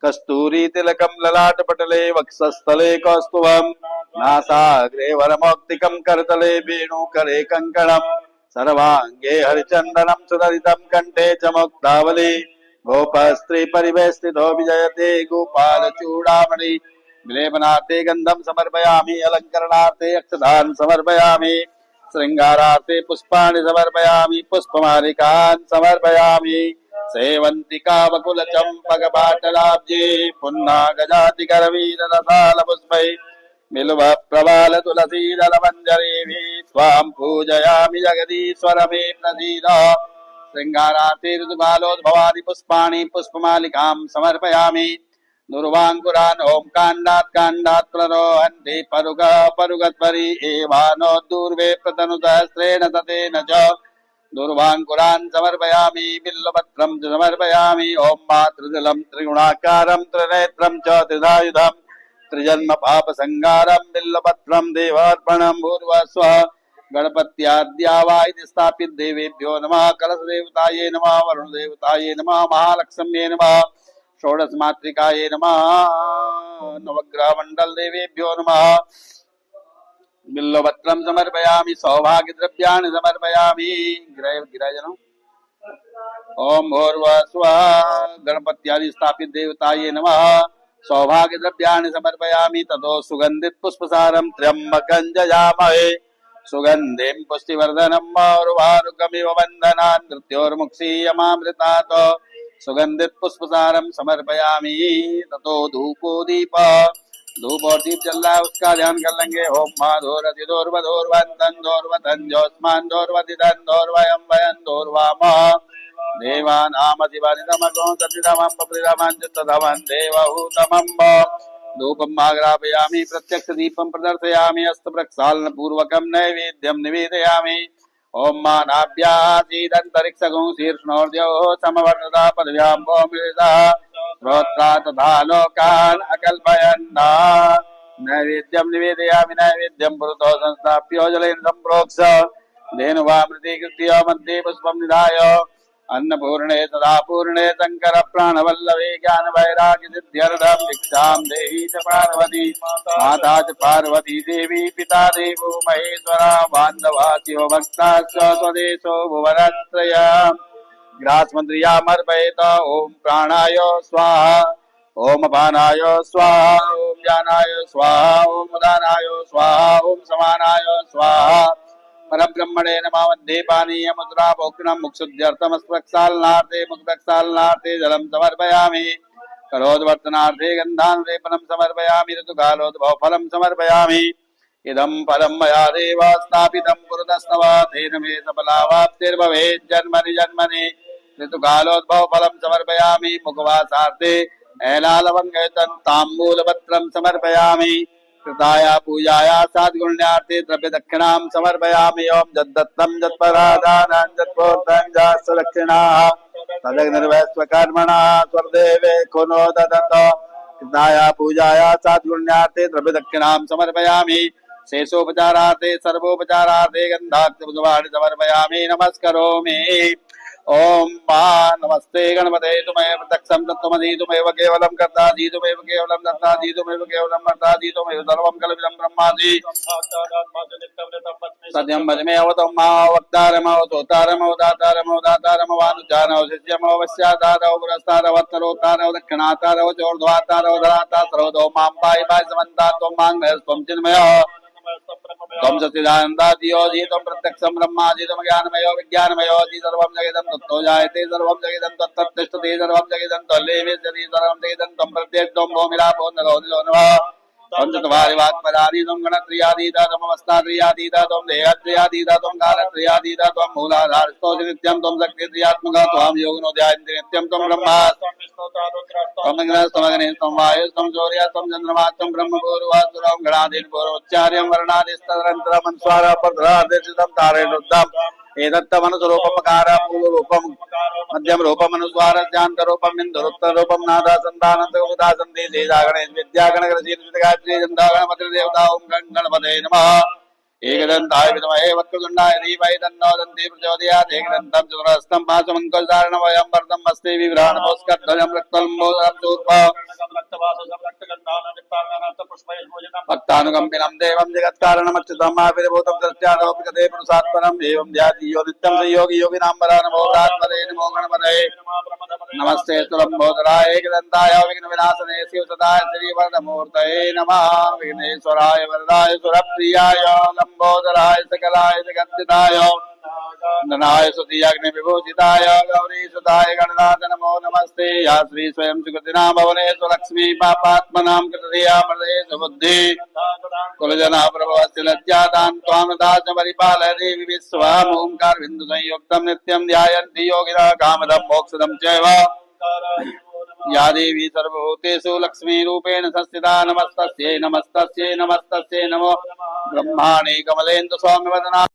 कस्तूरी तिलकं ललाटपटले वक्षस्थले कौस्तुभम् नासाग्रे वरमौक्तिकं करतले वेणुकरे कङ्कणम् सर्वाङ्गे हरिचन्दनं सुललितं कण्ठे च मुक्तावली गोपस्त्री परिवेष्टितो विजयते गोपालचूडामणि विलेपनार्थे गन्धं समर्पयामि अलङ्करणार्थे अक्षतान् समर्पयामि श्रृंगारार्थे पुष्पाणि समर्पयामि पुष्पमालिकान् समर्पयामि सेवन्तिका वकुल चंपक पाटलाब्जे पुन्नागजाति करवीर रसाल पुष्पै बिल्व प्रबाल तुलसी दल मंजरी स्वां पूजयामि जगदीश्वर मे प्रसीद श्रृंगारार्थे ऋतुकालोद्भवानि पुष्पाणि पुष्पमालिकां समर्पयामि दुर्वांकुरान् ओम कांडात् कांडात् प्ररोहन्ति परुग परुगत्वरि एवानो दूर्वे प्रतनुसहस्रेण ततेन च दुर्वांकुरान् समर्पयामि बिल्वपत्रं च समर्पयामि ओम मातृजलं त्रिगुणाकारं त्रिनेत्रं च त्रिधायुधं त्रिजन्म पाप संगारं बिल्वपत्रं देवार्पणं भूर्वस्व गणपत्याद्यावाय स्थापित देवेभ्यो नमः कलश देवताये नमः वरुण देवताये नमः महालक्ष्म्ये नमः षोडश मातृकाये नमः नवग्रह मंडल देवेभ्यो नमः बिल्वपत्रं समर्पयामि सौभाग्य द्रव्याणि समर्पयामि गिराजनम् ओम भूर्भुवस्व गणपत्यादि स्थापित देवताये नमः सौभाग्य द्रव्याणि समर्पयामि ततो सुगंधित पुष्पसारं त्र्यंबकं जयामहे सुगंधिं पुष्टिवर्धनम् और्वारुकमिव वन्दनान् मृत्योर्मुक्षीयमामृतात् सुगंधित पुष्पसारम समर्पयामि ततो धूपो दीप धूप और दीप जल रहा है उसका ध्यान कर लेंगे ओम माधोरतिदोर्वधोर्वन्तन्दोर्वतन जोस्मान्दोर्वतिदन्दोर्वयं वयन्दोर्वाम देवानामतिवानितमगो सतितमं पप्रिरमञ्चित्तधमं देवहूतमं धूपम् आग्रापयामि प्रत्यक्ष दीपं प्रदर्शयामि हस्तप्रक्षालन पूर्वकं नैवेद्यं निवेदयामि ओम मानाभ्यासीदन्तरिक्षगुं शीर्ष्णोर्द्योः समवर्तता पदव्यां भौमिता श्रोत्रा तथा लोकान् अकल्पयन्ना नैवेद्यं निवेदयामि नैवेद्यं पुरतो संस्थाप्यो जलेन सम्प्रोक्ष धेनुवामृतीकृत्य मध्ये पुष्पं निधाय अन्नपूर्णे तदा पूर्णे शंकर प्राणवल्लभे ज्ञान वैराग्य सिद्ध्यर्थं भिक्षां देहि च पार्वती माता च पार्वती देवी पिता देवो महेश्वरा बान्धवा शिवभक्ताश्च स्वदेशो भुवनत्रयम् ग्रासमन्त्रियामर्पयेत ओम प्राणाय स्वाहा ओम अपानाय स्वाहा ओम ज्ञानाय स्वाहा ओम उदानाय स्वाहा ओम समानाय स्वाहा परब्रह्मणे नमः वन्दे पानीय मुद्रा भोक्नं मुक्षुद्ध्यर्थमस्प्रक्षालनार्थे मुक्तक्षालनार्थे जलं समर्पयामि करोद्वर्तनार्थे गन्धानुलेपनं समर्पयामि ऋतुकालोद्भव फलं समर्पयामि इदं फलं मया देव स्थापितं पुरतस्तव तेन मे सफलावाप्तिर्भवेत् जन्मनि जन्मनि ऋतुकालोद्भव फलं समर्पयामि मुखवासार्थे ऐलालवङ्गयतं ताम्बूलपत्रं समर्पयामि कृताया पूजाया साद्गुण्यार्थे द्रव्य दक्षिणां समर्पयामि ओम जद्दत्तं जत्परादानां जत्पोर्तं जास्तदक्षिणाः तदग्निर्वैश्वकर्मणः स्वर्देवे कुनो ददत कृताया पूजाया साद्गुण्यार्थे द्रव्य दक्षिणां समर्पयामि शेषोपचारार्थे सर्वोपचारार्थे गन्धाक्षपुष्पाणि समर्पयामि नमस्करोमि ओम मा नमस्ते गणपते तुमैव प्रत्यक्षं तत्त्वमसि तुमैव केवलं कर्तासि तुमैव केवलं दत्तासि तुमैव केवलं वर्तासि तुमैव सर्वं कल्पितं ब्रह्मासि सत्यं वचमेव त्वं मा वक्तारमव सोतारमव दातारमव दातारमव अनुजानव शिष्यमव वश्यातारव पुरस्तारवत्तरोत्तारव दक्षिणातारव चोर्ध्वातारव धरातारव दो मां पाहि पाहि समन्ता त्वं मां त्वं चिन्मयः त्वं सच्चिदानन्दादियोऽसि त्वं प्रत्यक्षं ब्रह्मासि त्वं ज्ञानमयो विज्ञानमयोऽसि सर्वं जगदं तत्तो जायते सर्वं जगदं तत्तत्तिष्ठति सर्वं जगदं त्वल्लेवेष्यति सर्वं जगदं त्वं प्रत्यक्षं भूमिरापो नरो निलो नमः त्वं चत्वारि वाक्पदानि त्वं गणत्रयातीता त्वमवस्थात्रयातीता त्वं देहत्रयातीता त्वं कालत्रयातीता त्वं मूलाधारस्थोऽसि नित्यं त्वं शक्तित्रयात्मकः त्वां योगिनो ध्यायन्ति नित्यं त्वं ब्रह्मा त्वं अग्निस्त्वमग्निः त्वं वायुस्त्वं सूर्यः त्वं चन्द्रमाः त्वं ब्रह्मपूर्वासुरं गणाधीनपूर्वोच्चार्यं वर्णादिस्तदनन्तरमन्स्वारः पद्रादिर्षितं तारेणुद्धम् एतत्तमनुस्वरूपमकारपूर्वरूपम् मध्यम रूपमनुस्वारस्यान्तरूपम् इन्दुरुत्तररूपम् नादासन्दानन्तगुदासन्ति श्रीजागणेश विद्यागणगणशीलगणपतिर्देवता ओं गणपते नमः। एकदन्ताय विद्महे वक्रतुण्डाय धीमहि तन्नो दन्ती प्रचोदयात्। एकदन्तं चतुरहस्तं पाशमङ्कुशधारिणं वयं वरदं हस्ते बिभ्राणमोस्कध्वजं रक्तल्म्बोदरं शूर्पः भक्तानुकम्पिनं देवं जगत्कारणमच्युतं माविर्भूतं दृष्ट्यादौपिकते पुरुषात्परम् एवं ध्यातीयो नित्यं संयोगी योगिनां नमो गणात्मने नमो गणपतये नमस्ते लंबोदराय एकदन्ताय विघ्नविनाशने शिवसदाय श्रीवरदमूर्तये नमः। विघ्नेश्वराय वरदाय सुरप्रियाय लंबोदराय सकलाय जगद्दिताय ननाय सुतियाग्निविभूषिताय गौरीसुताय गणनाथ नमो नमस्ते। या श्री स्वयं सुकृतिनां भवनेषु लक्ष्मी पापात्मनां कृतधिया प्रदेश बुद्धि कुलजना प्रभवस्य लज्जातां त्वां दास परिपालय देवि विश्वाम्। ओंकार बिंदु संयुक्तं नित्यं ध्यायन्ति योगिनः कामदं मोक्षदं चैव। या देवी सर्वभूतेषु लक्ष्मी रूपेण संस्थिता नमस्तस्यै नमस्तस्यै नमस्तस्यै नमो ब्रह्माणि कमलेन्दु सौम्यवदना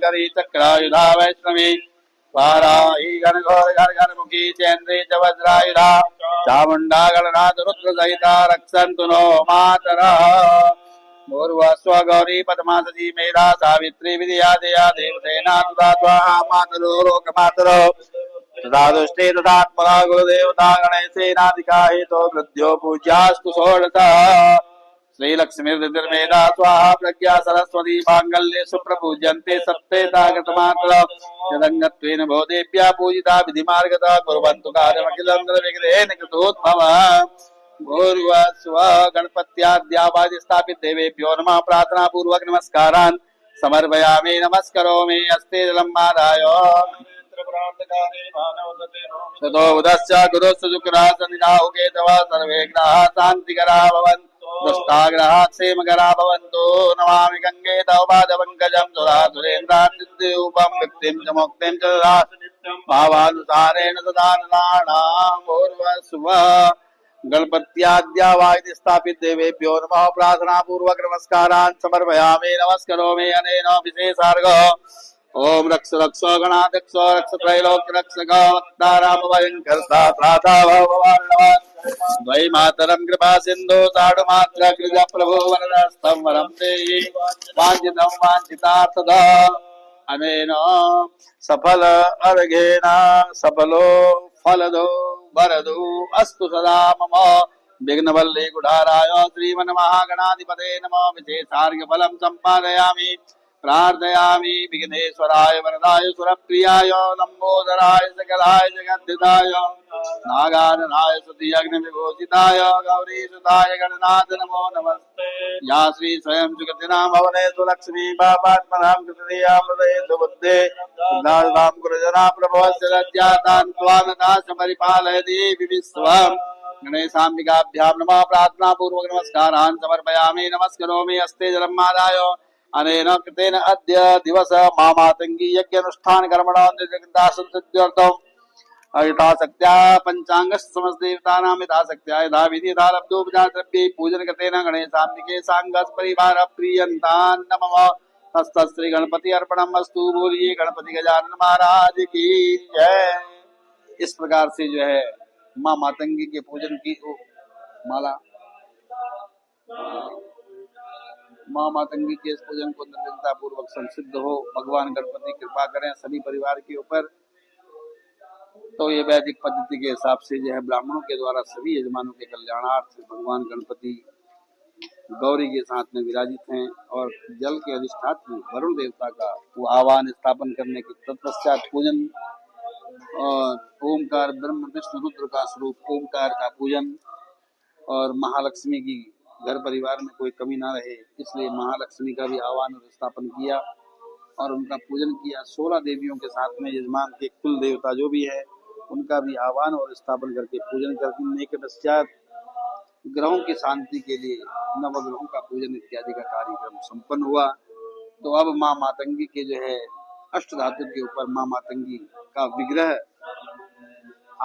करी चक्रायुधा वैष्णवी वाराही गणघोर गणमुखी चैन्द्री च वज्रायुधा चामुण्डा गणनाथ रुद्र सहिता रक्षन्तु नो मातरः। पूर्वस्व गौरी पद्मासती मेधा सावित्री विद्या दया देवसेना तुदा स्वाहा मातरो लोकमातरो तथा दुष्टे तथात्मना गुरुदेवता गणेशेनाधिका हेतो वृद्ध्यो पूज्यास्तु षोडशः। श्रीलक्ष्मीर्मेधा स्वाहा प्रज्ञा सरस्वती मांगल्ये सुप्रपूज्यन्ते सप्तेतागतमात्र यदङ्गत्वेन भवदेभ्यः पूजिता विधिमार्गतः कुर्वन्तु कार्यमखिलं निर्विघ्नेन कृतोद्भवः। भूर्भुवस्व गणपत्याद्यावादि स्थापित देवेभ्यो नमः। प्रार्थना पूर्वक नमस्कारान् समर्पयामि। नमस्करोमि हस्ते जलं मादाय ततो उदश्च गुरुश्च शुक्रासनिजाहुके तव सर्वे ग्रहाः शान्तिकराः भवन्तु दुष्टाग्रहाः क्षेमकराः भवन्तु। नमामि गंगे तव पादपङ्कजं सुरासुरेन्द्रादित्यरूपं मुक्तिं च मुक्तिं च भावानुसारेण सदा नराणां। पूर्वस्व गणपत्याद्यावादि स्थापित देवेभ्यो नमः। प्रार्थना पूर्वक नमस्कारान् समर्पयामि। नमस्करोमि अनेन विशेषार्घः। ओम रक्ष रक्ष गणाध्यक्ष रक्ष त्रैलोक्य रक्षक वक्ताराम भयंकर्ता त्राता भगवान् द्वै मातरं कृपा सिंधु साधु मात्र कृजा प्रभु वरदस्तं वरं देहि वाञ्छितं वाञ्छितार्थदा। अनेन सफल अर्घेण सफलो फलदो वरदो अस्तु सदा मम। विघ्नवल्ली कुठाराय श्रीमन्महागणाधिपते नमः। विशेषार्घ्यफलं सम्पादयामि प्रार्थयामि। विघ्नेश्वराय वरदाय सुरप्रियाय लंबोदराय सकलाय जगद्धिताय नागाननाय स्तुतियग्निविभूषिताय गौरीसुताय गणनाथ नमो नमस्ते। या श्री स्वयं सुकृतिनां भवनेषु लक्ष्मी पापात्मनां कृतधिया प्रदेशु बुद्धे नाम गुरुजना प्रभवस्य लज्जातां त्वां दास परिपालय देवि विश्वम्। गणेशाम्बिकाभ्यां नमः। प्रार्थना पूर्वक नमस्कारान् समर्पयामि। नमस्करोमि हस्ते जलं मादाय अनेन कृतेन अद्य दिवस मामातंगी यज्ञ अनुष्ठान कर्मणां निर्विघ्नतासिद्ध्यर्थम् यथाशक्त्या पंचांगस्य समस्तदेवतानां यथाशक्त्या यथा विधि यथा लब्धोपचारद्रव्ये पूजन कृतेन गणेशाम्बिके सांगस परिवार प्रियन्तान् नमः। तस्तश्री गणपति अर्पणम् अस्तु। बोलिए गणपति गजानन महाराज की जय। इस प्रकार से जो है माँ मातंगी के पूजन की माला माँ मातंगी के इस पूजन को निर्विघ्नता पूर्वक संसिद्ध हो। भगवान गणपति कृपा करें सभी परिवार के ऊपर। तो ये वैदिक पद्धति के हिसाब से जो है ब्राह्मणों के द्वारा सभी यजमानों के कल्याणार्थ भगवान गणपति गौरी के साथ में विराजित हैं और जल के अधिष्ठात्री वरुण देवता का वो आह्वान स्थापन करने के तत्पश्चात पूजन और ओमकार ब्रह्म विष्णु रुद्र का स्वरूप ओमकार का पूजन और महालक्ष्मी की घर परिवार में कोई कमी ना रहे इसलिए महालक्ष्मी का भी आह्वान और स्थापन किया और उनका पूजन किया। 16 देवियों के साथ में यजमान के कुल देवता जो भी है उनका भी आह्वान और स्थापन करके पूजन करने के पश्चात ग्रहों की शांति के लिए नवग्रहों का पूजन इत्यादि का कार्यक्रम संपन्न हुआ। तो अब माँ मातंगी के जो है अष्ट धातु के ऊपर माँ मातंगी का विग्रह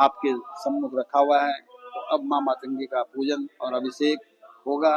आपके सम्मुख रखा हुआ है। तो अब माँ मातंगी का पूजन और अभिषेक होगा।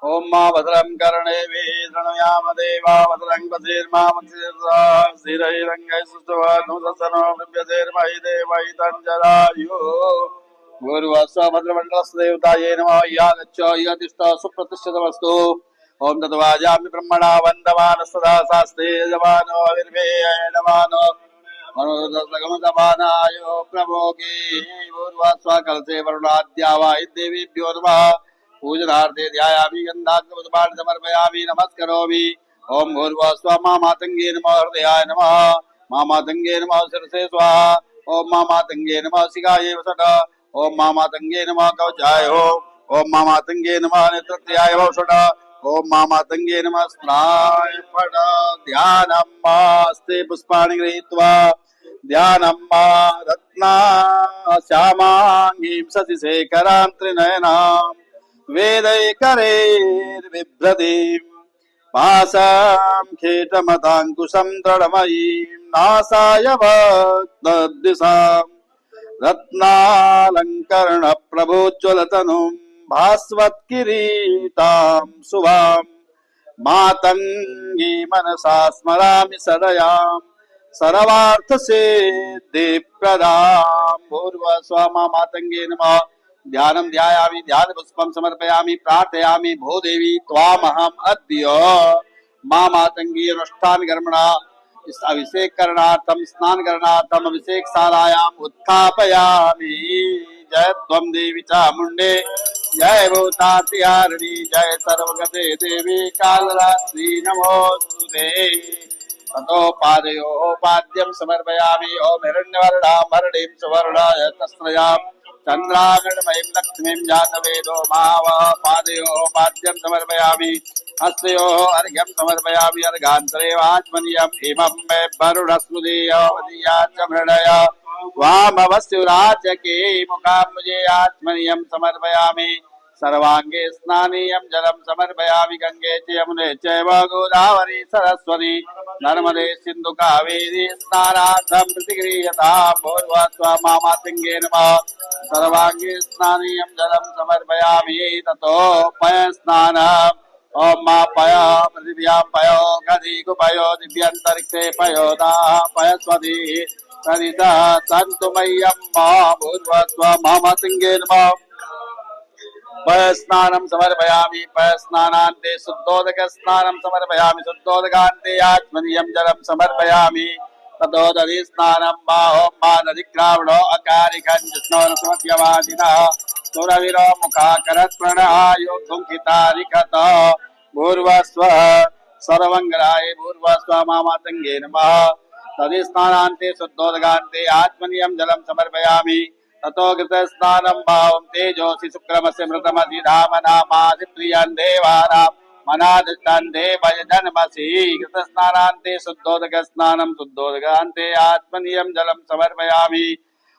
ओम मा भद्रं कर्णेभिः शृणुयाम देवा भद्रं पश्येर्मामक्षिर्स्थिरैरङ्गैः सुष्ठुवानुससनो बिभ्यसेर्महि देवैतञ्जलायुः गुरुवस्व भद्रमण्डलस्य देवतायै नमः यागच्छ यतिष्ठ सुप्रतिष्ठितमस्तु ओम तद्वाजामि ब्रह्मणा वन्दमान सदा शास्त्रे जवानो अविर्भेय नमानो मनोदसगमदमानायो प्रभोगे पूर्वस्व कलसे वरुणाद्या वा देवीभ्यो नमः पूजनार्थे ध्यायामि गन्धाग्निपुष्पाणि समर्पयामि नमस्करोमि ओम भूर्भुवस्व मा मातंगे नमः हृदयाय नमः मा मातंगे नमः शिरसे स्वाहा ओम मा मातंगे नमः शिखायै वसत ओम मा मातंगे नमः कवचाय हो ओम मा मातंगे नमः नेत्रत्याय वसत ओम मा मातंगे नमः स्नाय फट ध्यानं मास्ते पुष्पाणि गृहीत्वा ध्यानं मा रत्ना श्यामांगीं शशिशेखरां त्रिनयनाम् वेदैकरेर्बिभ्रतीं पाशां खेटमताङ्कुशं दृढमयीं नासाय भक्तद्विषां रत्नालङ्करणप्रभोज्ज्वलतनुं भास्वत्किरीटां शुभां मातङ्गी मनसा स्मरामि सदयां सर्वार्थसिद्धिप्रदां भूर्भुवस्व मा मातङ्गे नमः ध्यानं ध्यायामि ध्यान पुष्पं समर्पयामि प्रार्थयामि भो देवी त्वामहम् अद्य मा मातंगी अनुष्ठान कर्मणा इस अभिषेक करणार्थम स्नान करणार्थम अभिषेक शालायाम उत्थापयामि जय त्वं देवी चामुण्डे जय भूतात्यारिणी जय सर्वगते देवी कालरात्रि नमोस्तुते ततो पादयोः पाद्यं समर्पयामि ओम हिरण्यवर्णां हरणीं सुवर्णाय तस्मयाम् चंद्रागणमयीं लक्ष्मीं जातवेदो महावः पादयोः पाद्यं समर्पयामि हस्तयोः अर्घ्यं समर्पयामि अर्घान्तरे वाच्मनीयम् इमं मे वरुणस्मृतिया च मृडय वामवस्युराचके मुखाम्बुजे आत्मनीयं समर्पयामि सर्वांगे स्नानीयं जलं समर्पयामि गंगे च यमुने चैव गोदावरी सरस्वती नर्मदे सिन्धु कावेरी स्नानार्थं प्रतिगृह्यतां भूर्भुवस्व मा मातङ्गे नमः सर्वांगे स्नानीयं जलं समर्पयामि ततो पय स्नानम् ओम मा पय पृथिव्यां पयो गदिगुपयो दिव्यन्तरिक्षे पयोदाः पयस्वती सरिता सन्तु मह्यं मा भूर्भुवस्व मा मातङ्गे नमः पयस्नानं समर्पयामि पयस्नानान्ते शुद्धोदक स्नानं समर्पयामि शुद्धोदकान्ते आत्मनीयं जलं समर्पयामि ततो दधि स्नानं बाहो मा नदिग्रावणो अकारिकं जिष्णोरसमद्यवादिनः सुरविरो मुखाकरत्प्रणः योगुंखितारिकत भूर्वस्व सर्वङ्गराय भूर्वस्व मा मातङ्गे नमः तदि स्नानान्ते शुद्धोदकान्ते आत्मनीयं जलं समर्पयामि ततो कृतस्नानं भावं तेजोसि शुक्रमस्य मृतमधिधामनामादिप्रियं देवानां मनादिष्टं देवयजन्मसि कृतस्नानान्ते शुद्धोदकस्नानं शुद्धोदकान्ते आत्मनीयं जलं समर्पयामि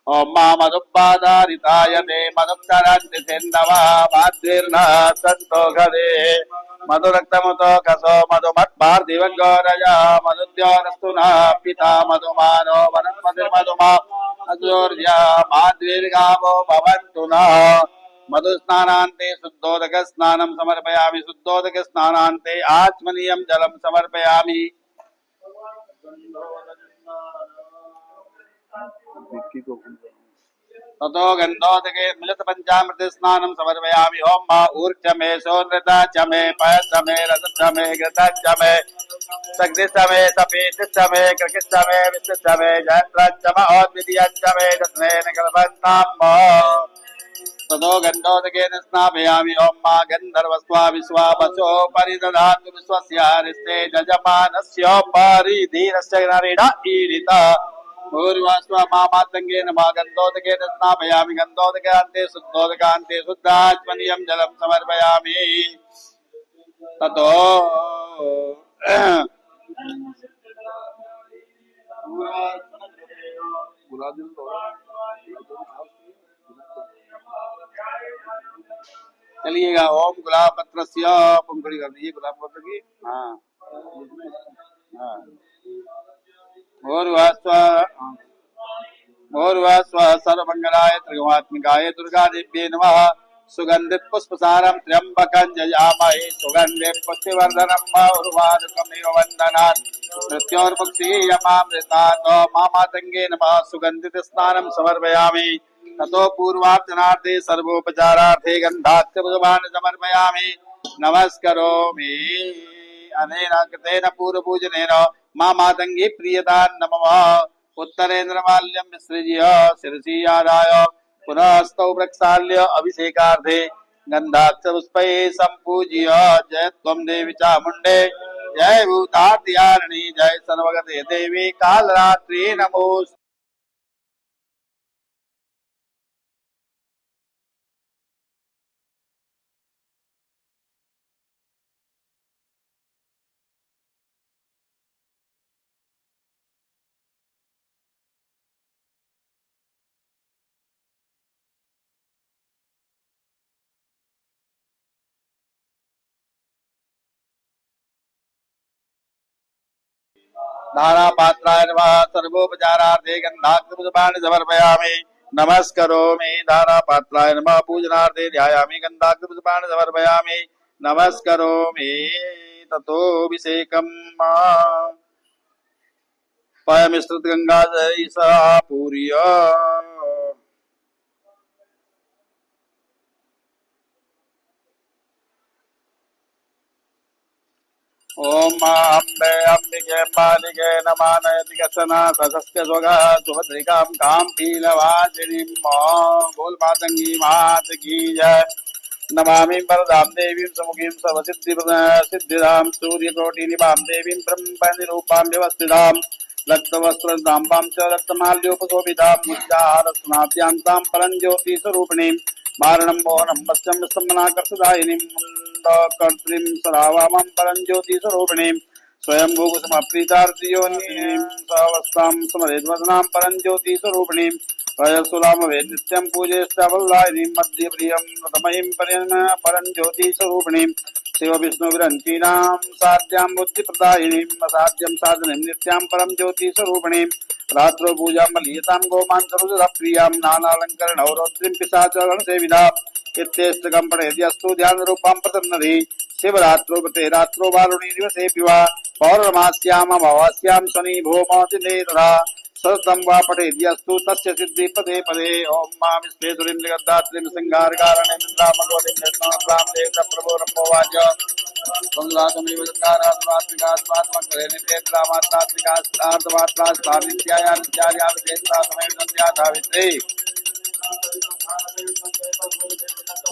ओम मा मधुपादारिताय ते मधुक्षरन्ति सिन्धवः भाद्रिर्न सन्तो गदे मधुरक्तमुतो कसो मधुमत्पार्थिवगौरय मधुद्योरस्तु नः पिता मधुमानो वनस्पतिर्मधुमा अजोर्या माद्वीर्गावो भवन्तु नः मधुस्नानान्ते शुद्धोदक स्नानं समर्पयामि शुद्धोदक स्नानान्ते आत्मनीयं जलं समर्पयामि ततो गन्धोदके मिलित पंचामृत स्नानं समर्पयामि ओम मा ऊर्च मे सोनृता च मे पयस मे रस च मे घृत च मे शक्ति च मे सपीत च मे कृकित च मे विष्णु च मे जयत्र च म औद्वितीय च मे दत्नेन कल्पन्ताम् ततो गन्धोदकेन स्नापयामि ओम मा गन्धर्वस्वा विश्वावसो परिदधातु विश्वस्य हरिस्ते जजमानस्योपरि धीरस्य नरेण ईरिता भूर्भुवस्व मा मातङ्गे नमः गन्धोदकेन स्नापयामि गन्धोदकान्ते शुद्धोदकान्ते शुद्धात्मनीयं जलं समर्पयामि ततो चलिएगा ओम गुलाब पत्र पंखुड़ी कर दीजिए गुलाब पत्र की हाँ हाँ भूर्भुवस्व सर्वमंगलाय त्रिगुणात्मिकाय दुर्गा देव्यै नमः सुगंधित पुष्पसारं त्र्यंबकं यजामहे सुगंधे पुष्टिवर्धनम् उर्वारुकमिव वन्दनात् मृत्योर्मुक्षीयमामृतात् मामातङ्गे नमः सुगन्धित स्नानं समर्पयामि ततो पूर्वार्चनार्थे सर्वोपचारार्थे गन्धाख्य भगवान् समर्पयामि नमस्करोमि अनेन कृतेन पूर्वपूजनेन मामातङ्गे प्रियतान् नमः उत्तरेन्द्रमाल्यं विसृज्य शिरसि आदाय पुनस्तौ प्रक्षाल्य अभिषेकार्थे गन्धाक्षपुष्पैः सम्पूज्य जय त्वं देवी चामुण्डे जय भूताद्यारिणी जय सर्वगते देवी कालरात्रि नमोस्तुते। धारापात्राय नमः सर्वोपचारार्थे गन्धाक्षपुष्पाणि समर्पयामि नमस्करोमि धारापात्राय नमः पूजनार्थे ध्यायामि गन्धाक्षपुष्पाणि समर्पयामि नमस्करोमि ततोऽभिषेकम् पयमिश्रित गंगा जय सा पूर्य ओम अम्बे अंबिके बालिके नमानयति कचना सदस्य स्वगा सुभद्रिकां कां पीलवासिनीं बोल मातंगी मात की जय। नमामि वरदां देवीं समुखीं सर्वसिद्धिदां सूर्यकोटिनिभां देवीं ब्रह्मनिरूपां व्यवस्थितां रक्तवस्त्रदाम्बां च रक्तमाल्योपशोभितां मुद्राहारस्नाभ्यां तां परञ्ज्योतिस्वरूपिणीं मारणं मोहनं वश्यं स्तम्भनाकर्षदायिनीं मुण्डकर्त्रीं सदावामं परञ्ज्योतिस्वरूपिणीं स्वयं भूगुसमप्रीतार्तियोनिं सावस्थां स्मरेद्वदनां परञ्ज्योतिस्वरूपिणीं रजस्सुलामवे नित्यं पूजेष्टावल्लायिनीं मध्ये प्रियं रतमयीं परञ्ज्योतिस्वरूपिणीं शिवविष्णुविरञ्चीनां साध्यां बुद्धिप्रदायिनीं असाध्यं साधनीं नित्यां परं ज्योतिस्वरूपिणीं रात्रौ पूजां बलीयतां गोमांसरुद्रप्रियां नानालङ्करणौरोत्रीं पिशाचगणसेविधा इत्येष्टकं पठेद्यस्तु ध्यानरूपां प्रसन्नधि शिवरात्रो व्रते रात्रो वारुणी दिवसेऽपि वा पौर्णमास्याममावास्यां शनि भौमोऽतिथे तथा सततं वा पठेद्यस्तु तस्य सिद्धि पदे पदे ओम मां विश्वेश्वरीं सिंगारकारणें निन्द्रामगोदिं निर्णोद्रां देवप्रभो रम्भोवाच संग्रातमेव चकारात्मात्मिकात्मात्मकरे नित्येन्द्रामात्रात्मिकास्तार्थमात्रास्तानित्याया नित्याया विशेषता समेव सन्ध्या सावित्री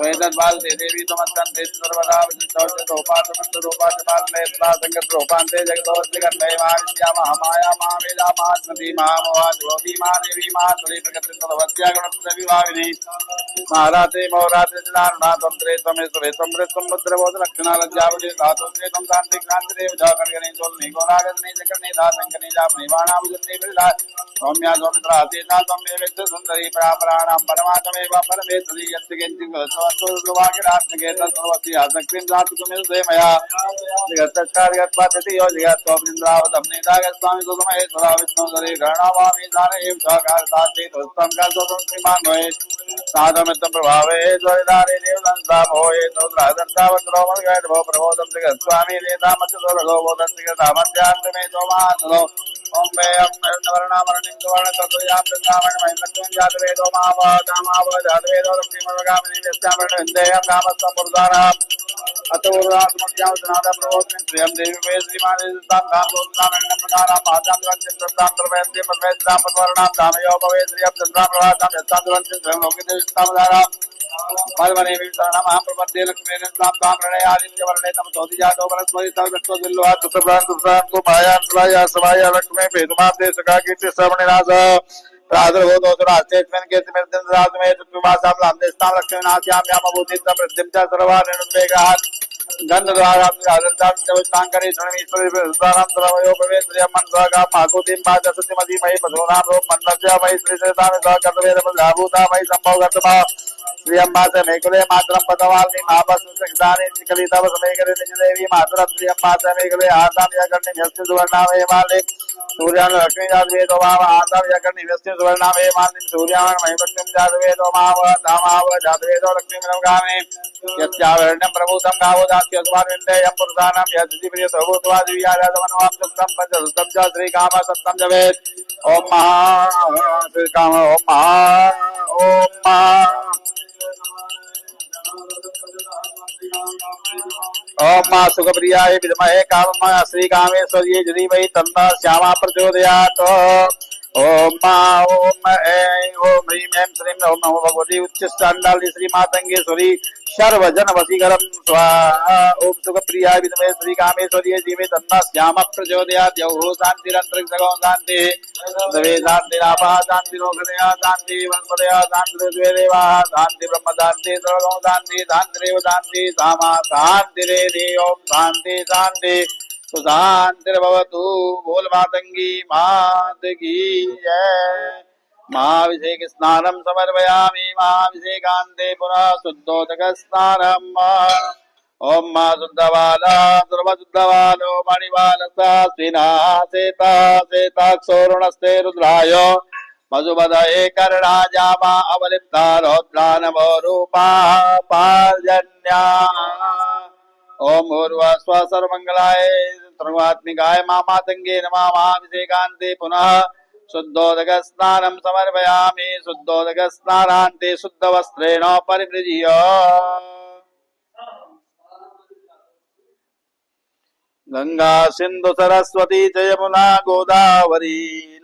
वेदद्वाल्ते देवी तमस्कन्ते सर्वदा विचितौचतोपासमस्तरूपाचपालनेत्रा संगतरूपान्ते जगतोऽस्तिकन्ते महाविद्या महामाया महावेदा महात्मती महामोहाज्योति महादेवी महात्मरी प्रकृतिर्भवत्या गुणप्रविभाविनी महाराते मौराते जिनानुनातन्त्रे त्वमेश्वरे त्वमृतं रुद्रबोधलक्षणालज्जावली धातुन्द्रे त्वं शान्ति क्रान्तिरेव जागर्गणे ज्योल्नि घोरागर्णे जगर्णे धातङ्कने जापनिवाणामुजन्ने विरला सौम्या सौमित्रातेता त्वमेवेत्य सुन्दरी परापराणां परमात्मेव परमेश्वरी यत्तिकिञ्चित्वाग्रात्मके तत्सर्वस्य आसक्तिं धातुकमिदे मया जगत्तत्कार्यत्वातिथि यो जगत्त्वमिन्द्रावतम्नेतागस्वामि सुतमहेश्वरा विष्णुधरे गणावामि दाने एव सहकारतास्ते तुस्तं कर्तुं श्रीमान् भवेत् साधमित्तं प्रभावे द्वैधारे देवदन्तामोये तोद्रादन्तावत्रोमर्गैर्भो प्रबोधं जगत्स्वामी नेतामच्युतो बोधस्तिगतामध्यान्तमे तोमातलो ओम मे वर्णामरणिं सुवर्णतत्त्वयां चन्द्रामणि महिमत्वं जातवेदो मावजातवेदो लक्ष्मीमगामिनी यस्यामरणविन्देयं नामस्तं पुरुषाणाम् अतोरात्मज्ञां सनातन प्रबोधिनीं श्रियं देवी वे श्रीमानितां कामोत्सामण्यं प्रकारां मातां रञ्चितां प्रवेद्यं प्रवेद्यां पद्वर्णां कामयो भवे श्रियं चन्द्रां प्रभातां यस्तां दुरञ्चिं स्वयं लोकिदेशतां मधुबनी शरणमहं प्रपद्ये लक्ष्मीर्तां तां प्रणयादित्यवर्णे तम चौधिजातो वनस्पति सर्वस्वदिल्वा तुसप्रान्तु मायान्तराया समाया लक्ष्मी भेदमाते सखाकीर्ति श्रवणिनाश प्रादुर्भूतो सुरास्तेस्मिन् कीर्तिमिर्दिन्द्रासुमे चतुर्मासां लान्देस्तां लक्ष्मीनास्यां यामभूतिं वृद्धिं च सर्वानिर्वेगात् गन्धद्वारां राजन्तां च विष्टाङ्करे शरणमीश्वरी विद्वानां सर्वयो भवेत् मनसागां माकुतिं पादसत्यमधीमहि पशूनां रोम मन्नस्य मयि श्रीश्रेतां सहकर्तवेदमधाभूता मयि सम्भवगतमा श्रियंबास मेघले मातरम पतवाली महापस्ताने कलितव समेकले निजदेवी मातरम श्रियंबास मेघले आसाम यकर्णि व्यस्ति सुवर्णावे माले सूर्यान लक्ष्मी जात वेदो माव आसाम यकर्णि व्यस्ति सुवर्णावे माले सूर्यान महिमन्यम जात वेदो माव धामाव जात वेदो लक्ष्मी मनोगामे यस्यावर्णं प्रभूतं गावो दास्य सुमार्विन्दे यं पुरुषाणां यस्ति प्रिय सर्वोत्वा दिव्याराधमनवां सुक्तं पंचसुक्तं च श्रीकाम सत्तं जवेत् ओम महा श्रीकाम ओम महा ओम मां सुखप्रियाय विद्महे काममाय श्रीकामेश्वर्यै धीमहि तन्नः श्यामा प्रचोदयात् ओम मां ओम ऐं ओम ह्रीं ऐं श्रीं ओम नमो भगवती उच्चस्थानाली श्री मातंगेश्वरी सर्वजन वशीकरं स्वाहा ओम सुखप्रियाय विद्महे श्रीकामेश्वर्यै धीमहि तन्नः श्यामा प्रचोदयात् यौः शान्तिरन्तरिक्षगो शान्तिः सर्वे शान्तिरापः शान्तिरोगदया शान्ति वनस्पतयः शान्तिर्द्वेदेवाः शान्ति ब्रह्म शान्ति सर्वगो शान्ति शान्तिरेव शान्ति सामा शान्तिरेधि ओम शान्ति शान्ति सुशान्तिर्भवतु बोल मातंगी मात की जय महाभिषेक स्नानं समर्पयामि महाभिषेकान्ते पुनः शुद्धोदक स्नानम् ओम मा शुद्धबाला सर्वशुद्धबालो मणिबालसा श्रीनासेता सेताक्षोरुणस्ते रुद्राय मधुमदये कर्णाजामा अवलिप्ता रौद्रानवो रूपा पार्जन्या ओम ऊर्वस्व सर्वमंगलाय सर्वात्मिकाय मामातंगे नमः महाभिषेकान्ते पुनः शुद्धोदक स्नानं समर्पयामि शुद्धोदक स्नानान्ते शुद्धवस्त्रेण परिवृज्य गंगा सिंधु सरस्वती च यमुना गोदावरी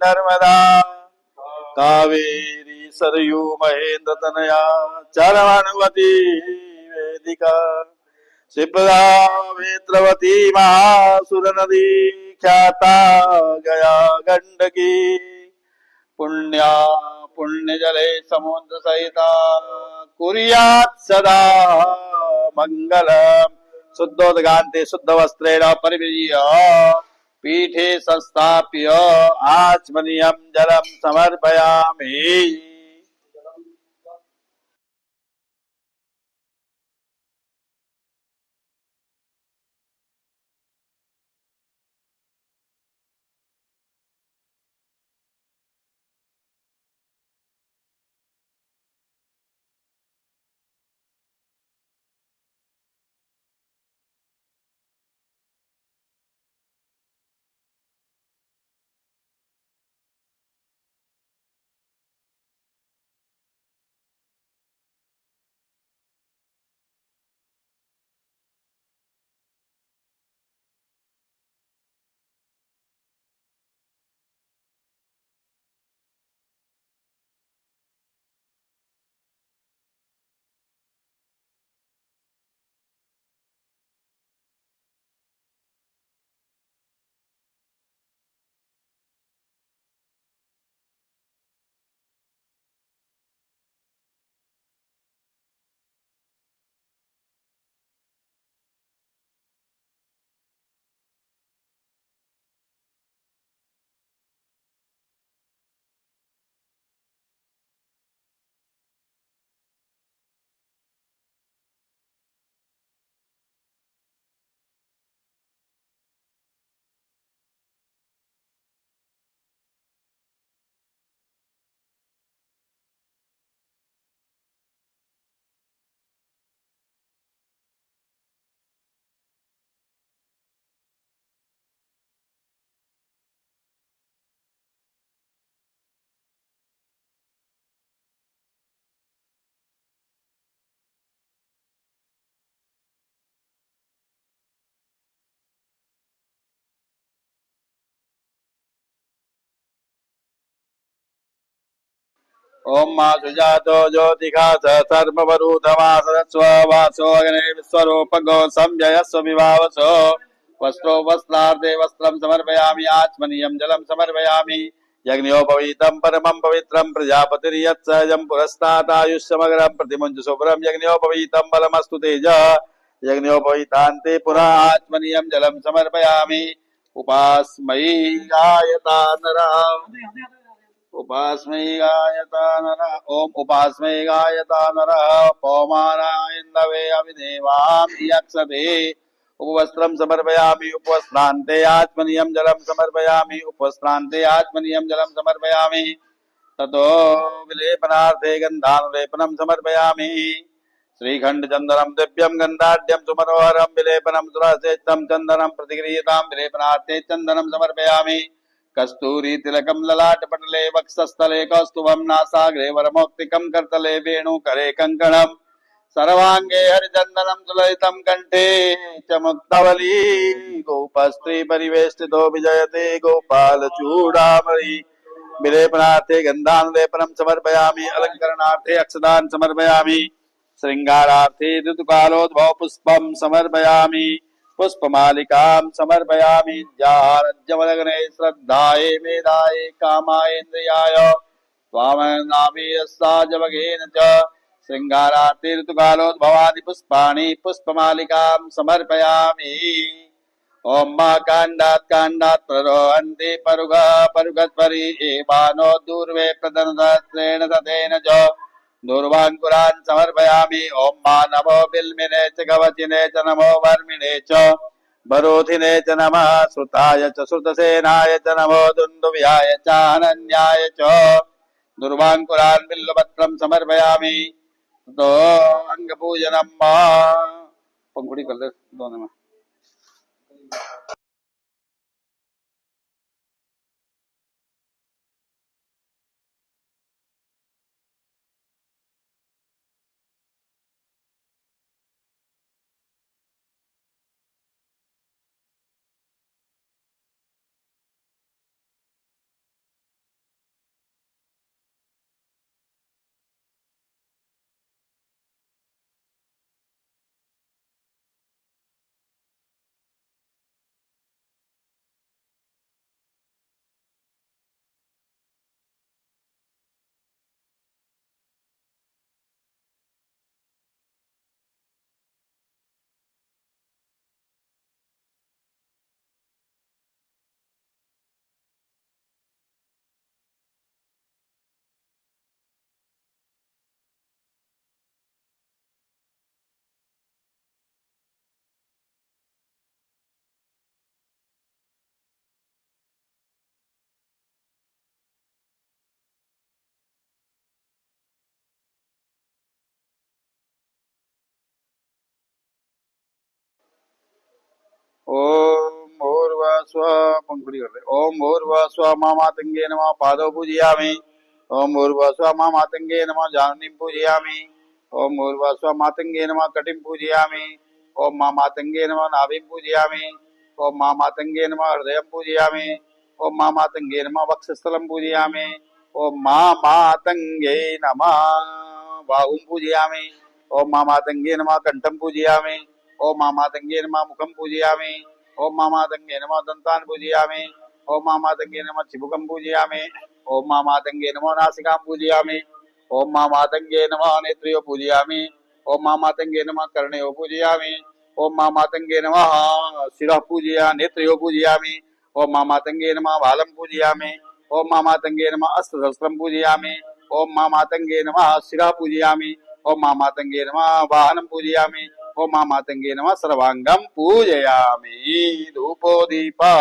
नर्मदा कावेरी सरयू महेंद्र तनया चरवणवती वेदिका शिप्रा वेत्रवती महासुर नदी ख्याता गया गंडकी पुण्या पुण्य जले समुद्र सहिता कुर्यात् सदा मंगलम् शुद्धोदगान्ते शुद्ध वस्त्रेण परिविज्य पीठे संस्थाप्य आचमनीयं जलं समर्पयामि ओम मा सुजातो ज्योतिघास सर्ववरूधवासरस्व वासो अग्ने विश्वरूपगो संजयस्व विभावसो वस्त्रो वस्त्रार्थे वस्त्रं समर्पयामि आचमनीयं जलं समर्पयामि यज्ञोपवीतं परमं पवित्रं प्रजापतिर्यत्सहजं पुरस्तात् आयुष्यमग्रं प्रतिमुञ्च शुभ्रं यज्ञोपवीतं बलमस्तु तेज यज्ञोपवीतान्ते पुनः आचमनीयं जलं समर्पयामि उपास्मै गायता नरः उपास्मै गायता नरः ओम उपास्मै गायता नरः पौमानायन्दवे अभिदेवां यक्षते उपवस्त्रं समर्पयामि उपवस्त्रान्ते आत्मनीयं जलं समर्पयामि उपवस्त्रान्ते आत्मनीयं जलं समर्पयामि ततो विलेपनार्थे गन्धानुलेपनं समर्पयामि श्रीखंड चंदनम दिव्यम गंधाढ्यम सुमनोहरम विलेपनम सुरसेच्ඡं चंदनम प्रतिगृहीतां विलेपनार्थे चंदनम समर्पयामि कस्तूरी तिलकम ललाटपटले वक्षस्थले कौस्तुभं नासाग्रे वरमौक्तिकं करतले वेणुकरे कंकणम सर्वांगे हरिचंदनम सुललितं कंठे च मुक्तावली गोपस्त्री परिवेष्टितो विजयते गोपाल चूड़ामणि विलेपनार्थे गंधानुलेपनं समर्पयामि अलंकरणार्थे अक्षदान समर्पयामि श्रृंगारार्थे ऋतुकालोद्भव पुष्पं समर्पयामि पुष्पमालिकां समर्पयामि जारज्यवलग्ने श्रद्धाये मेधाय कामायेन्द्रियाय स्वामनाभियस्साजवगेन च श्रृंगारार्थे ऋतुकालोद्भवादि पुष्पाणि पुष्पमालिकां समर्पयामि ओम मा कांडात् कांडात् प्ररोहन्ति परुगा परुगत्परि एवानो दूर्वे प्रदनदस्त्रेण तथेन च दूर्वाङ्कुरान् समर्पयामि ओम मा नमो बिल्मिने च कवचिने च नमो वर्मिणे च भरोधिने च नमः श्रुताय च श्रुतसेनाय च नमो दुन्दुभ्याय च अनन्याय च दूर्वाङ्कुरान् बिल्वपत्रं समर्पयामि तो अंगपूजनम् पंखुड़ी कर दे दोनों में ओम भूर्भुवस्व पंखुड़ी कर दे ओम भूर्भुवस्व मामातंगे नमः पादौ पूजयामि ओम भूर्भुवस्व मामातंगे नमः जानुनीं पूजयामि ओम भूर्भुवस्व मातंगे नमः कटिं पूजयामि ओम मामातंगे नमः नाभिं पूजयामि ओम मामातंगे नमः हृदयं पूजयामि ओम मामातंगे नमः वक्षस्थलं पूजयामि ओम मामातंगे नमः बाहुं पूजयामि ओम मामातंगे नमः कंठं पूजयामि ओम मामातंगे नमः मुखं पूजयामि ओम मामातंगे नमः दन्तान् पूजयामि ओम मामातंगे नमः चिबुकं पूजयामि ओम मामातंगे नमः नासिकां पूजयामि ओम मामातंगे नमः नेत्रयो पूजयामि ओम मामातंगे नमः कर्णयो पूजयामि ओम मामातंगे नमः शिरः पूजया नेत्रयो पूजयामि ओम मामातंगे नमः बालं पूजयामि ओम मामातंगे नमः अस्त्रशस्त्रं पूजयामि ओम मामातंगे नमः शिरः पूजयामि ओम मामातंगे नमः वाहनं पूजयामि ओम मामातंगे नमः सर्वांगं पूजयामि धूपो दीपा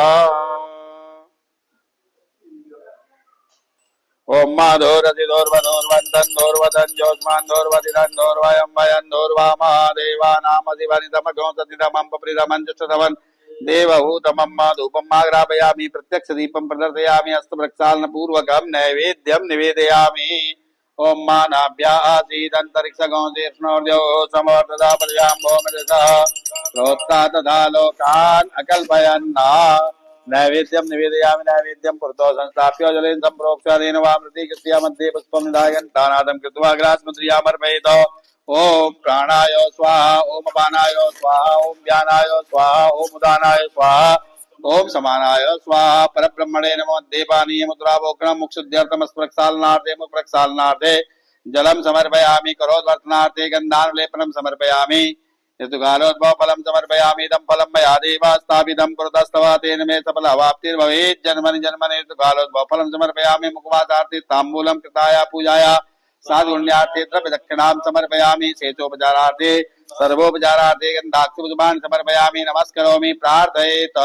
ओम माधोरधिदोर्वदोर्वन्दन् दोर्वदन् ज्योत्स्मान् दोर्वदिदन् दोर्वयं वयन् दोर्वामहादेवानामधिवनितमगो सतितमं पप्रितमं जुष्टतमन् देवहूतमं धूपं माग्रापयामि प्रत्यक्षदीपं प्रदर्शयामि हस्तप्रक्षालनपूर्वकं नैवेद्यं निवेदयामि ओम मानाभ्या आसीदन्तरिक्षगो जीर्ष्णोर्यो समवर्तदा प्रजां भौमजसः प्रोक्ता तथा लोकान् अकल्पयन्ना नैवेद्यं निवेदयामि नैवेद्यं पुरतो संस्थाप्य जलेन सम्प्रोक्ष्य वामृति कृत्या मध्ये पुष्पं निधायन् दानादं कृत्वा ग्रासमुद्र्यामर्पयेत् ओम प्राणाय स्वाहा ओम अपानाय स्वाहा ओम व्यानाय स्वाहा ओम उदानाय स्वाहा ओम समानाय स्वाहा परब्रह्मणे नमो देवानीय मुद्रावोक्णं मुक्षुद्ध्यर्थं स्प्रक्षालनार्थे मुखप्रक्षालनार्थे जलं समर्पयामि करोद्वर्तनार्थे गन्धानुलेपनं समर्पयामि ऋतुकालोद्भव फलं समर्पयामि इदं फलं मया देव स्थापितं पुरतस्तव तेन मे सफलावाप्तिर्भवेत् जन्मनि जन्मनि ऋतुकालोद्भव फलं समर्पयामि मुखवासार्थे ताम्बूलं कृताय पूजाय साधुण्यार्थे द्रव्यदक्षिणां समर्पयामि शेषोपचारार्थे सर्वोपचारार्थे गन्धाक्षपुष्पाणि समर्पयामि नमस्करोमि प्रार्थयेत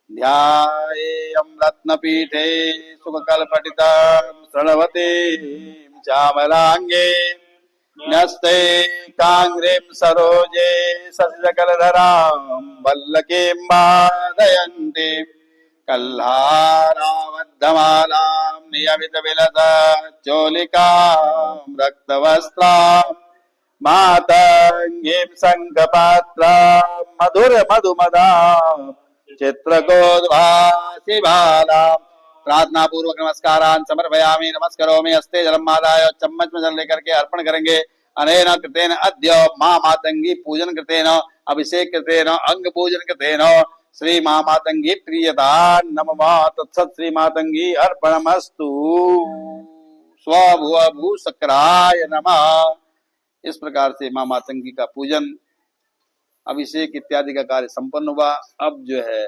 ध्यायेयं रत्नपीठे सुखकल्पटितं प्रणवते श्यामलाङ्गे न्यस्ते काङ्ग्रीं सरोजे शशिशकलधरां वल्लकीं वादयन्ति कल्हाराबद्धमालां नियमितविलसच्चोलिकां रक्तवस्त्रां मातङ्गीं शङ्खपात्रां मधुरमधुमदां चित्रकोद्भासिबालां प्रार्थना पूर्वक नमस्कारान् समर्पयामि नमस्करोमि हस्ते जलम मादाय चम्मच में जल लेकर के अर्पण करेंगे अनेन कृतेन अद्य मां मातंगी पूजन कृतेन अभिषेक कृतेन अंग पूजन कृतेन श्री मां मातंगी प्रियता नमः तत्सत् श्री मातंगी अर्पणमस्तु स्वभुव भू सक्राय नमः। इस प्रकार से मां मातंगी का पूजन अभिषेक इत्यादि का कार्य संपन्न हुआ। अब जो है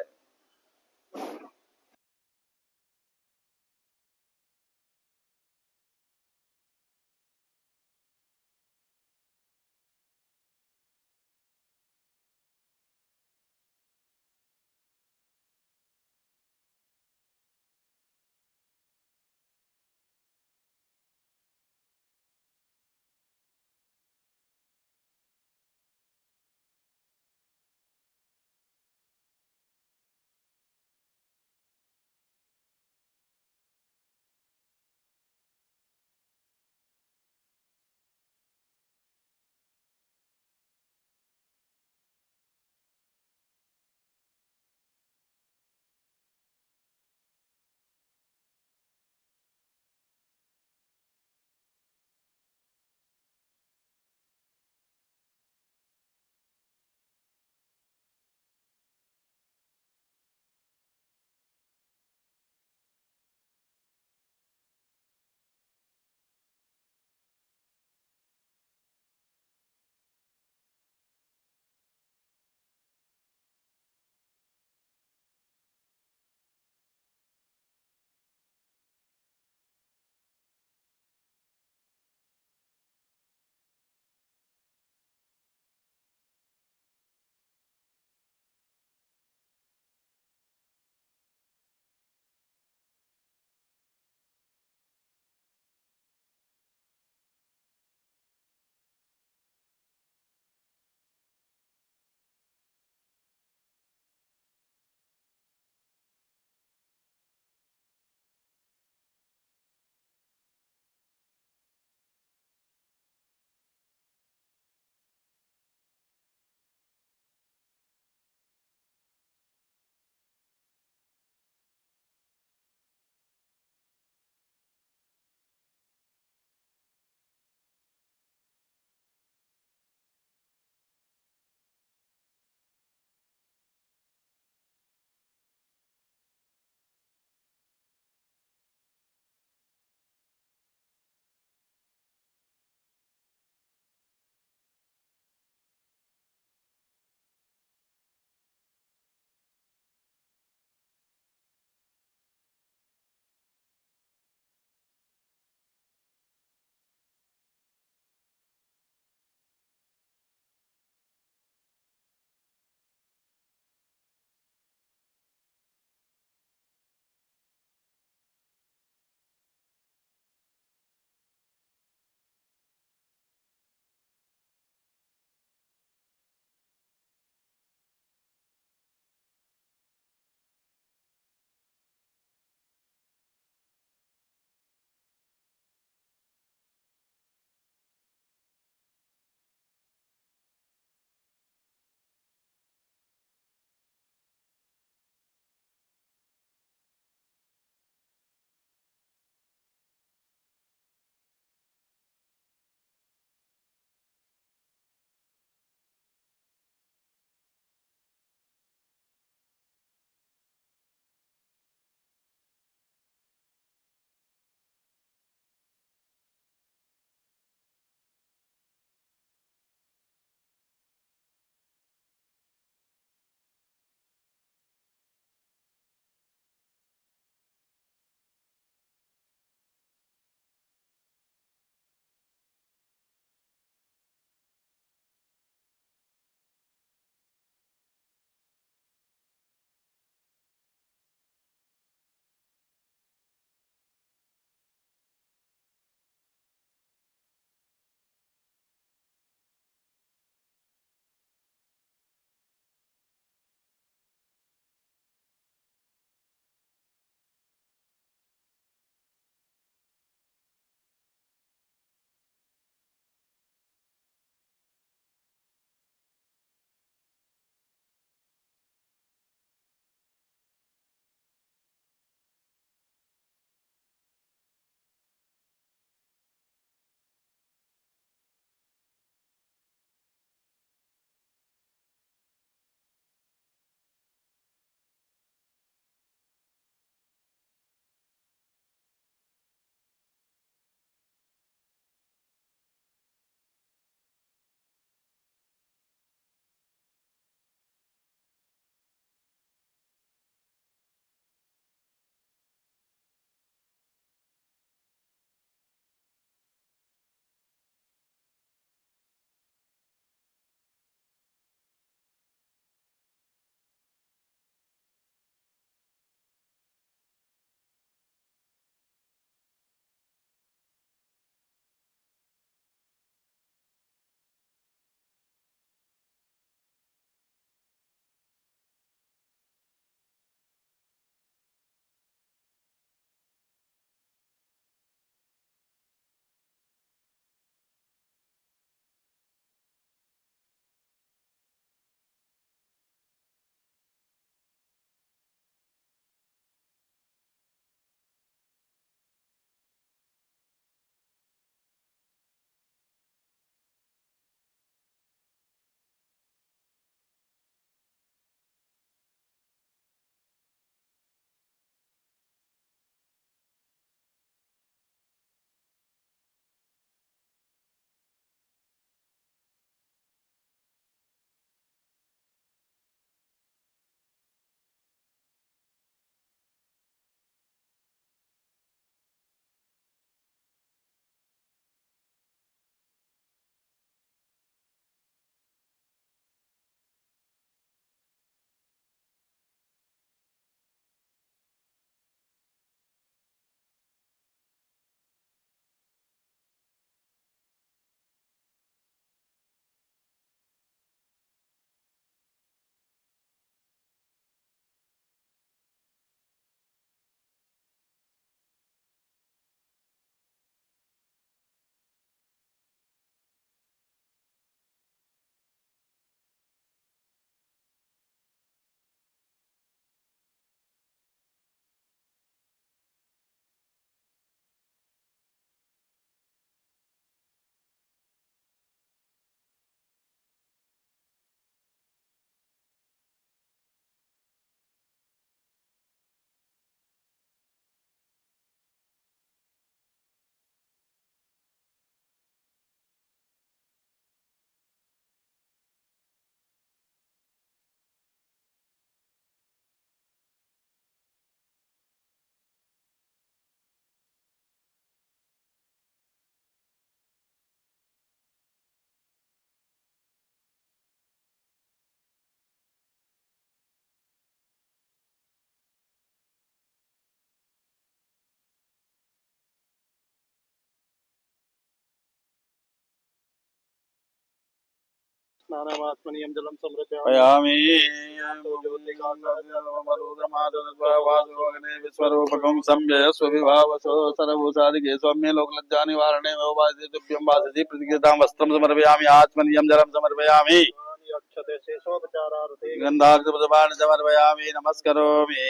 स्नानमात्मनीयं जलं पयामि समर्पयामि। विश्वरूपकं संजय स्वविभावसो सर्वभूतादिके सौम्य लोकलज्जा निवारणे तुभ्यं वासति प्रतिकृतां वस्त्रं समर्पयामि आत्मनीयं जलं समर्पयामि अक्षते शेषोपचारार्थे गन्धार्घ्यपुष्पाणि समर्पयामि नमस्करोमि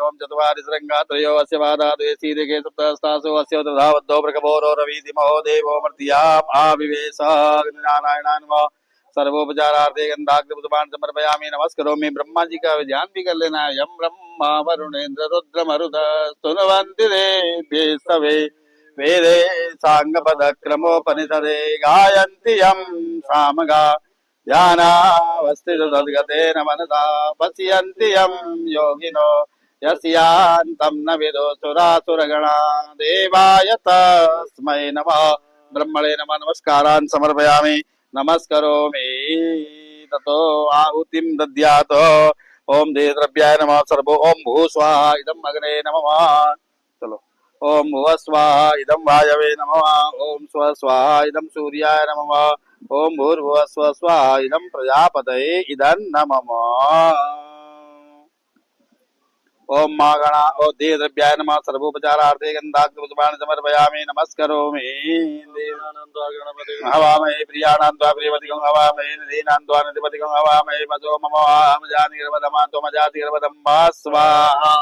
ओम चत्वारि शृङ्गा त्रयो अस्य पादा द्वे सीदके सप्तहस्तासु अस्य तथावद्धो प्रकपोरो रवीतिमहो देवो मर्त्याम् आविवेश नारायणाय नमः सर्वोपचारार्थे गन्धार्घ्यपुष्पाणि समर्पयामि नमस्करोमि ब्रह्मा जी का ध्यान भी कर लेना है यम ब्रह्मा वरुणेन्द्र रुद्र मरुत स्तुवन्ति देव्ये सवे वेदे साङ्गपदक्रमोपनिषदे गायन्ति यं सामगा ध्यानावस्थितसद्गतेन मनसा पश्यन्ति यं योगिनो यस्यान्तं न विदो सुरासुरगणा देवाय तस्मै नमः ब्रह्मणे नमः नमस्कारान् समर्पयामि नमस्करोमि ततो आहुतिं दद्यात् ओम देवद्रव्याय नमः सर्वो ओम भू स्वाहा इदं अग्ने नमः चलो ओम भुव स्वाहा इदं वायवे नमः ओम स्व स्वाहा इदं सूर्याय नमः ओम भूर्भुवः स्वः स्वाहा इदं प्रजापतये इदं नमः ओम मागणा ओ देवद्रव्याय नमः सर्वोपचारार्थे गन्धाग्रपुष्पाणि समर्पयामि नमस्करोमि हवामहे प्रियाणां त्वा प्रियवतिकं हवामहे निधीनां त्वा निधिपतिकं हवामहे मजो मम अहमजानि गर्भधमा त्वमजाति गर्भधम्मा स्वाहा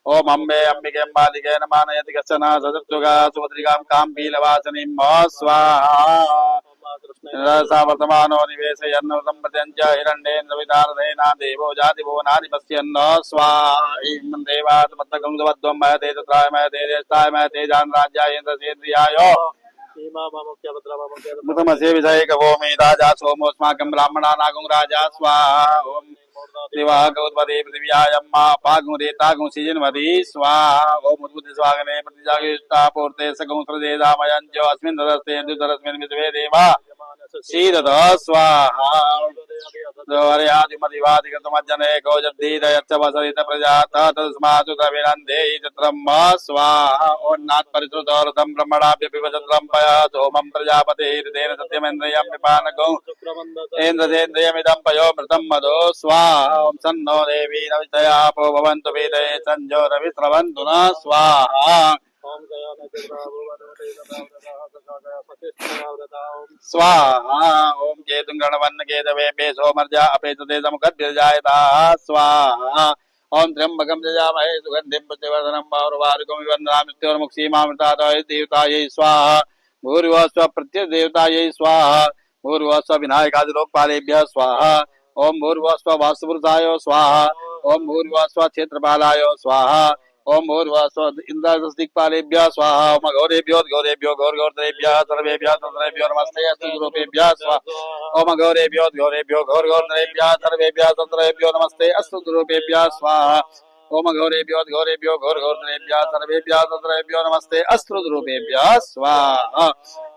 ओम अम्बे अम्बिके अम्बालिके नमानयति कश्चन सदृक्षुगा सुभद्रिकां काम्बीलवासिनीं स्वाहा सा वर्तमानो निवेशयन्नृतं प्रत्यञ्च हिरण्येन्द्रविदारधेना देवो जातिभुवनानि पश्यन्न स्वाहा देवात् पत्तकं सुवद्वं महते तत्राय महते देष्टाय महते जानराज्यायेन्द्रसेन्द्रियाय मुतमसे विषये कवोमि राजा सोमोऽस्माकं ब्राह्मणानागुं राजा स्वाहा ओम दिवा गौतमदे पृथिव्यायम्मा पागुरे तागुं सिजन्मति स्वाहा ओम उद्बुद्धि स्वागने प्रतिजागेष्टा पूर्ते सगुं प्रदेदामयञ्च अस्मिन् ददस्ते द्वितरस्मिन् विश्वे देवा शीरद स्वाहा द्वार्यादिमदिवादिकृतमज्जने कौजब्दीदयच्च वसरित प्रजाता तस्मात् द्रविणन्धे चित्रम् स्वाहा ओन्नात् परिश्रुतोरथं ब्रह्मणाभ्यपिबचत्रं पया सोमं प्रजापतिर्देन सत्यमेन्द्रियं पिपानकौ इन्द्रसेन्द्रियमिदं पयो मृतं मदो स्वाहा ॐ सन्नो देवी रवितयापो भवन्तु वेदे सञ्जो रविस्रवन्तु न स्वाहा स्वाहा ओम केतुं गणवन्न केतवे पे सोमर्जा अपेतते समुखद्भिर्जायता स्वाहा ओम त्र्यंबकं यजामहे सुगन्धिं पुष्टिवर्धनं पौर्वारुकं विवन्दनामि मृत्योर्मुक्षीमामृताय देवतायै स्वाहा भूर्भुवस्व प्रत्यदेवतायै स्वाहा भूर्भुवस्व विनायकादिलोकपालेभ्यः स्वाहा ओम भूर्भुवस्व वास्तुपुरुषाय स्वाहा ओम भूर्भुवस्व क्षेत्रपालाय स्वाहा ओम भूर्भुवस्व इंद्रदिक्पालेभ्यः स्वाहा ओम गौरेभ्यो गौरेभ्यो गौरगौरेभ्यः सर्वेभ्यः तन्त्रेभ्यो नमस्ते अस्तु गुरुभ्यः स्वाहा ओम गौरेभ्यो गौरेभ्यो गौरगौरेभ्यः सर्वेभ्यः तन्त्रेभ्यो नमस्ते अस्तु गुरुभ्यः स्वाहा ओम गौरेभ्यो गौरेभ्यो गौरगौरेभ्यः सर्वेभ्यः तन्त्रेभ्यो नमस्ते अस्तु गुरुभ्यः स्वाहा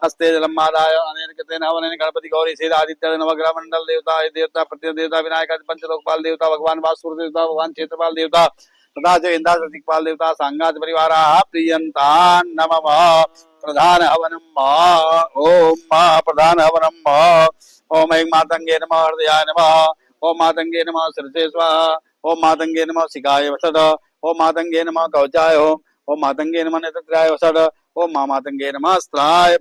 हस्ते जलम आदाय अनेन कृतेन हवनेन गणपति गौरी श्री आदित्य नवग्रह मंडल देवता देवता प्रत्येक देवता विनायक पंचलोकपाल देवता भगवान वासुदेव देवता भगवान क्षेत्रपाल देवता तथा च इंद्र दिक्पाल देवता सांगात परिवाराः प्रियन्तान् नमः प्रधान हवनम् ओम प्रधान हवनम् ओम ऐं मातंगे नमः हृदयाय नमः ओम मातंगे नमः शिरसे स्वाहा ओम मातंगे नमः शिखाय वसद ओम मातंगे नमः कवचाय ओम मातंगे नमः नेत्रत्राय वसद ओम मातंगे नमः अस्त्राय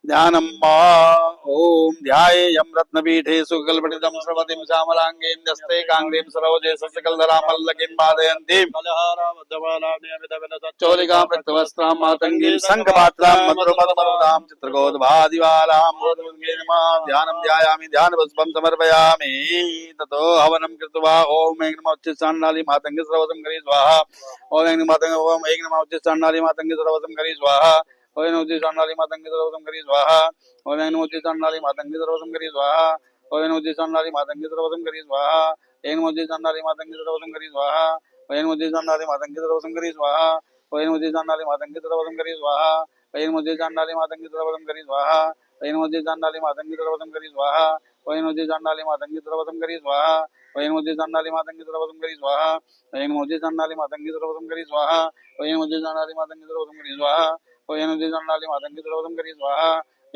ध्यानम् ओम ध्यायेयं रत्नपीठे सुकल्पटितं श्रवतीं श्यामलाङ्गीं काङ्गीं सरोजे सस्यकलधरां मल्लकीं वादयन्तीं चोलिकां रक्तवस्त्रां मातङ्गीं शङ्खपात्रां मधुरमधुमरुदां चित्रगोधभादिवालां ध्यानं ध्यायामि ध्यानपुष्पं समर्पयामि ततो हवनं कृत्वा ओम ऐं नमः उच्चिष्टाण्डाली मातङ्गी सर्वतं करि स्वाहा ओम ऐं नमः उच्चिष्टाण्डाली मातङ्गी सर्वतं करि स्वाहा ओम नमोति चंडाली मातंगी सर्वसं करी स्वाहा ओम नमोति चंडाली मातंगी सर्वसं करी स्वाहा ओम नमोति चंडाली मातंगी सर्वसं करी स्वाहा ओम नमोति चंडाली मातंगी सर्वसं करी स्वाहा ओम नमोति चंडाली मातंगी सर्वसं करी स्वाहा ओम नमोति चंडाली मातंगी सर्वसं करी स्वाहा ओम नमोति चंडाली मातंगी सर्वसं करी स्वाहा ओम नमोति चंडाली मातंगी सर्वसं करी स्वाहा ओम नमोति चंडाली मातंगी सर्वसं करी स्वाहा ओम नमोति चंडाली मातंगी सर्वसं करी स्वाहा ओम नमोति चंडाली मातंगी सर्वसं करी स्वाहा ओम नमोति चंडाली मातंगी सर्वसं करी स्वाहा ओम नमोति चंडाली मातंगी सर्वसं करी स्वाहा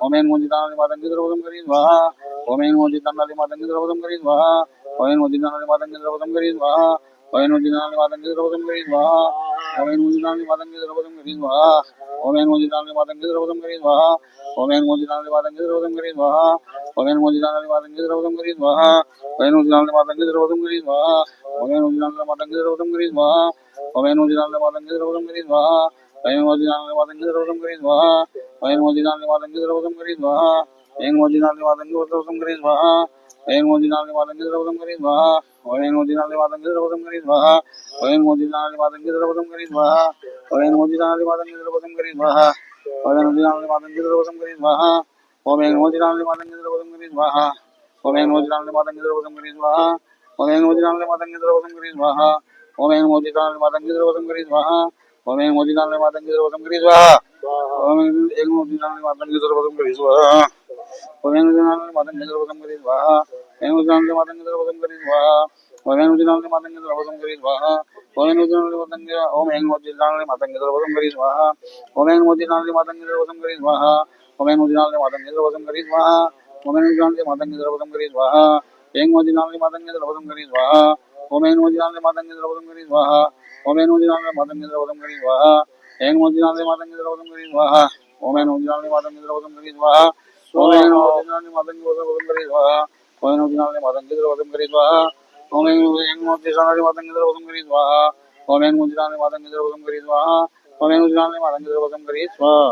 ओम ऐं मोदितानाली मातंगी द्रवदं करी स्वाहा ओम ऐं मोदितानाली मातंगी द्रवदं करी स्वाहा ओम ऐं मोदितानाली मातंगी द्रवदं करी स्वाहा ओम ऐं मोदितानाली मातंगी द्रवदं करी स्वाहा ओम ऐं मोदितानाली मातंगी द्रवदं करी स्वाहा ओम ऐं मोदितानाली मातंगी द्रवदं करी स्वाहा ओम ऐं मोदितानाली मातंगी द्रवदं करी स्वाहा ओम ऐं मोदितानाली मातंगी द्रवदं करी स्वाहा ओम ऐं मोदितानाली मातंगी द्रवदं करी स्वाहा ओम ऐं मोदितानाली मातंगी द्रवदं करी स्वाहा ओम ऐं मोदितानाली मातंगी द्रवदं करी स्वाहा ओम ऐं मोदितानाली मातंगी द्रवदं करी स्वाहा ओम ऐं मोदितानाली मातंगी द्रवदं करी स्वाहा ऐं मोदितानाली मातंगी द्रवदं करी स्वाहा ऐं मोदितानाली मातंगी द्रवदं करी स्वाहा ऐं मोदितानाली मातंगी द्रवदं करी स्वाहा ऐं मोदितानाली मातंगी द्रवदं करी स्वाहा ऐं मोदितानाली मातंगी द्रवदं करी स्वाहा ऐं मोदितानाली मातंगी द्रवदं करी स्वाहा ओम ऐं मोदितानाली मातंगी द्रवदं करी स्वाहा ओम ऐं मोदितानाली मातंगी द्रवदं करी स्वाहा ओम ऐं मोदितानाली मातंगी द्रवदं करी स्वाहा ओम ऐं मोदितानाली मातंगी द्रवदं करी स्वाहा ओम ऐं मोदितानाली मातंगी द्रवदं करी स्वाहा ओम ऐं मोदितानाली मातंगी द्रवदं करी स्वाहा ओम ऐं मोदितानाली मातंगी द्रवदं करी स्वाहा ऐं मोदितानाली मातंगी द्रवदं करी स्वाहा ओम ऐं मोदितानाली मातंगी द्रवदं करी स्वाहा ओम ऐं मोदितानाली मातंगी ओम ऐं मोदितानाली मातंगी द्रवदं करी स्वाहा ओम ऐं मोदितानाली मातंगी द्रवदं करी स्वाहा ओम ऐं मोदितानाली मातंगी द्रवदं करी स्वाहा ओम ऐं मोदितानाली मातंगी द्रवदं करी स्वाहा ऐं मोदितानाली मातंगी द्रवदं करी स्वाहा ओम ऐं मोदितानाली मातंगी द्रवदं करी स्वाहा ओम ऐं मोदितानाली मातंगी द्रवदं करी स्वाहा ऐं मोदितानाली मातंगी द्रवदं करी स्वाहा ओम ऐं मोदितानाली मातंगी द्रवदं करी स्वाहा ओम ऐं मोदितानाली मातंगी द्रवदं करी स्वाहा ओम ऐं मोदितानाली मातंगी द्रवदं करी स्वाहा ओम ऐं मोदितानाली मातंगी द्रवदं करी स्वाहा ओम ऐं मोदितानाली मातंगी द्रवदं करी स्वाहा ओम ऐं मोदितानाली मातंगी द्रवदं करी स्वाहा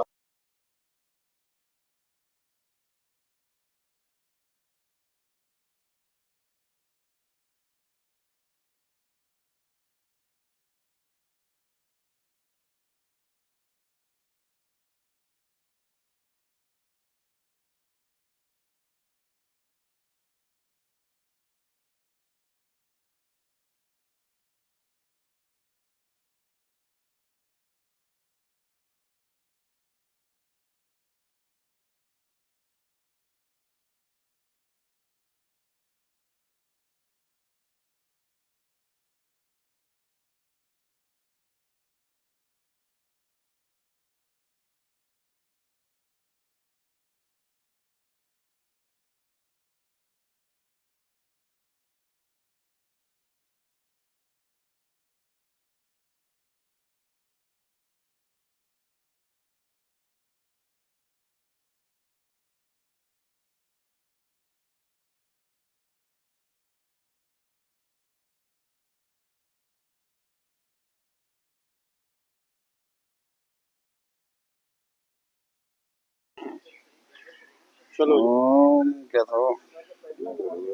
चलो ओम क्या था वो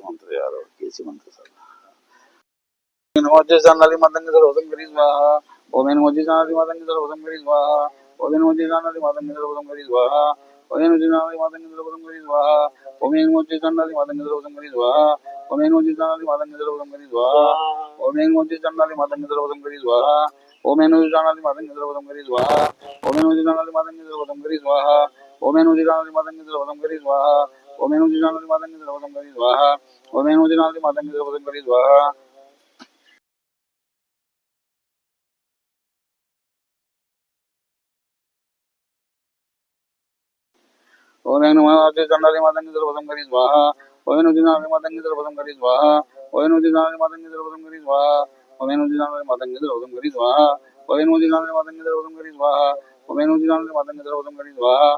मंत्र यार और कैसे मंत्र था नमोजे जानाली मातंगी द्रवदं करी स्वाहा ओम ऐं मोदी जानाली मातंगी द्रवदं करी स्वाहा ओम ऐं मोदी जानाली मातंगी द्रवदं करी स्वाहा ओम ऐं मोदी जानाली मातंगी द्रवदं करी स्वाहा ओम ऐं मोदी जानाली मातंगी द्रवदं करी स्वाहा ओम ऐं मोदी जानाली मातंगी द्रवदं करी स्वाहा ओम ऐं मोदी जानाली मातंगी द्रवदं करी स्वाहा ओम ऐं मोदी जानाली मातंगी द्रवदं करी स्वाहा ओम ऐं मोदी जानाली मातंगी द्रवदं करी स्वाहा ओम ऐं मोदी जानाली मातंगी द्रवदं करी स्वाहा ओम ऐं मोदी जानाली मातंगी द्रवदं करी स्वाहा ओम ऐं मोदी जानाली मातंगी द्रवदं करी स्वाहा ओम ऐं नमोते चंडाली मातंगी द्रवदं करी स्वाहा ओम ऐं नुदिनाली मातंगी द्रवदं करी स्वाहा ओम ऐं नुदिनाली मातंगी द्रवदं करी स्वाहा ओम ऐं नुदिनाली मातंगी द्रवदं करी स्वाहा ओम ऐं नुदिनाली मातंगी द्रवदं करी स्वाहा ओम ऐं नुदिनाली मातंगी द्रवदं करी स्वाहा ओम ऐं नुदिनाली मातंगी द्रवदं करी स्वाहा ओम ऐं नुदिनाली मातंगी द्रवदं करी स्वाहा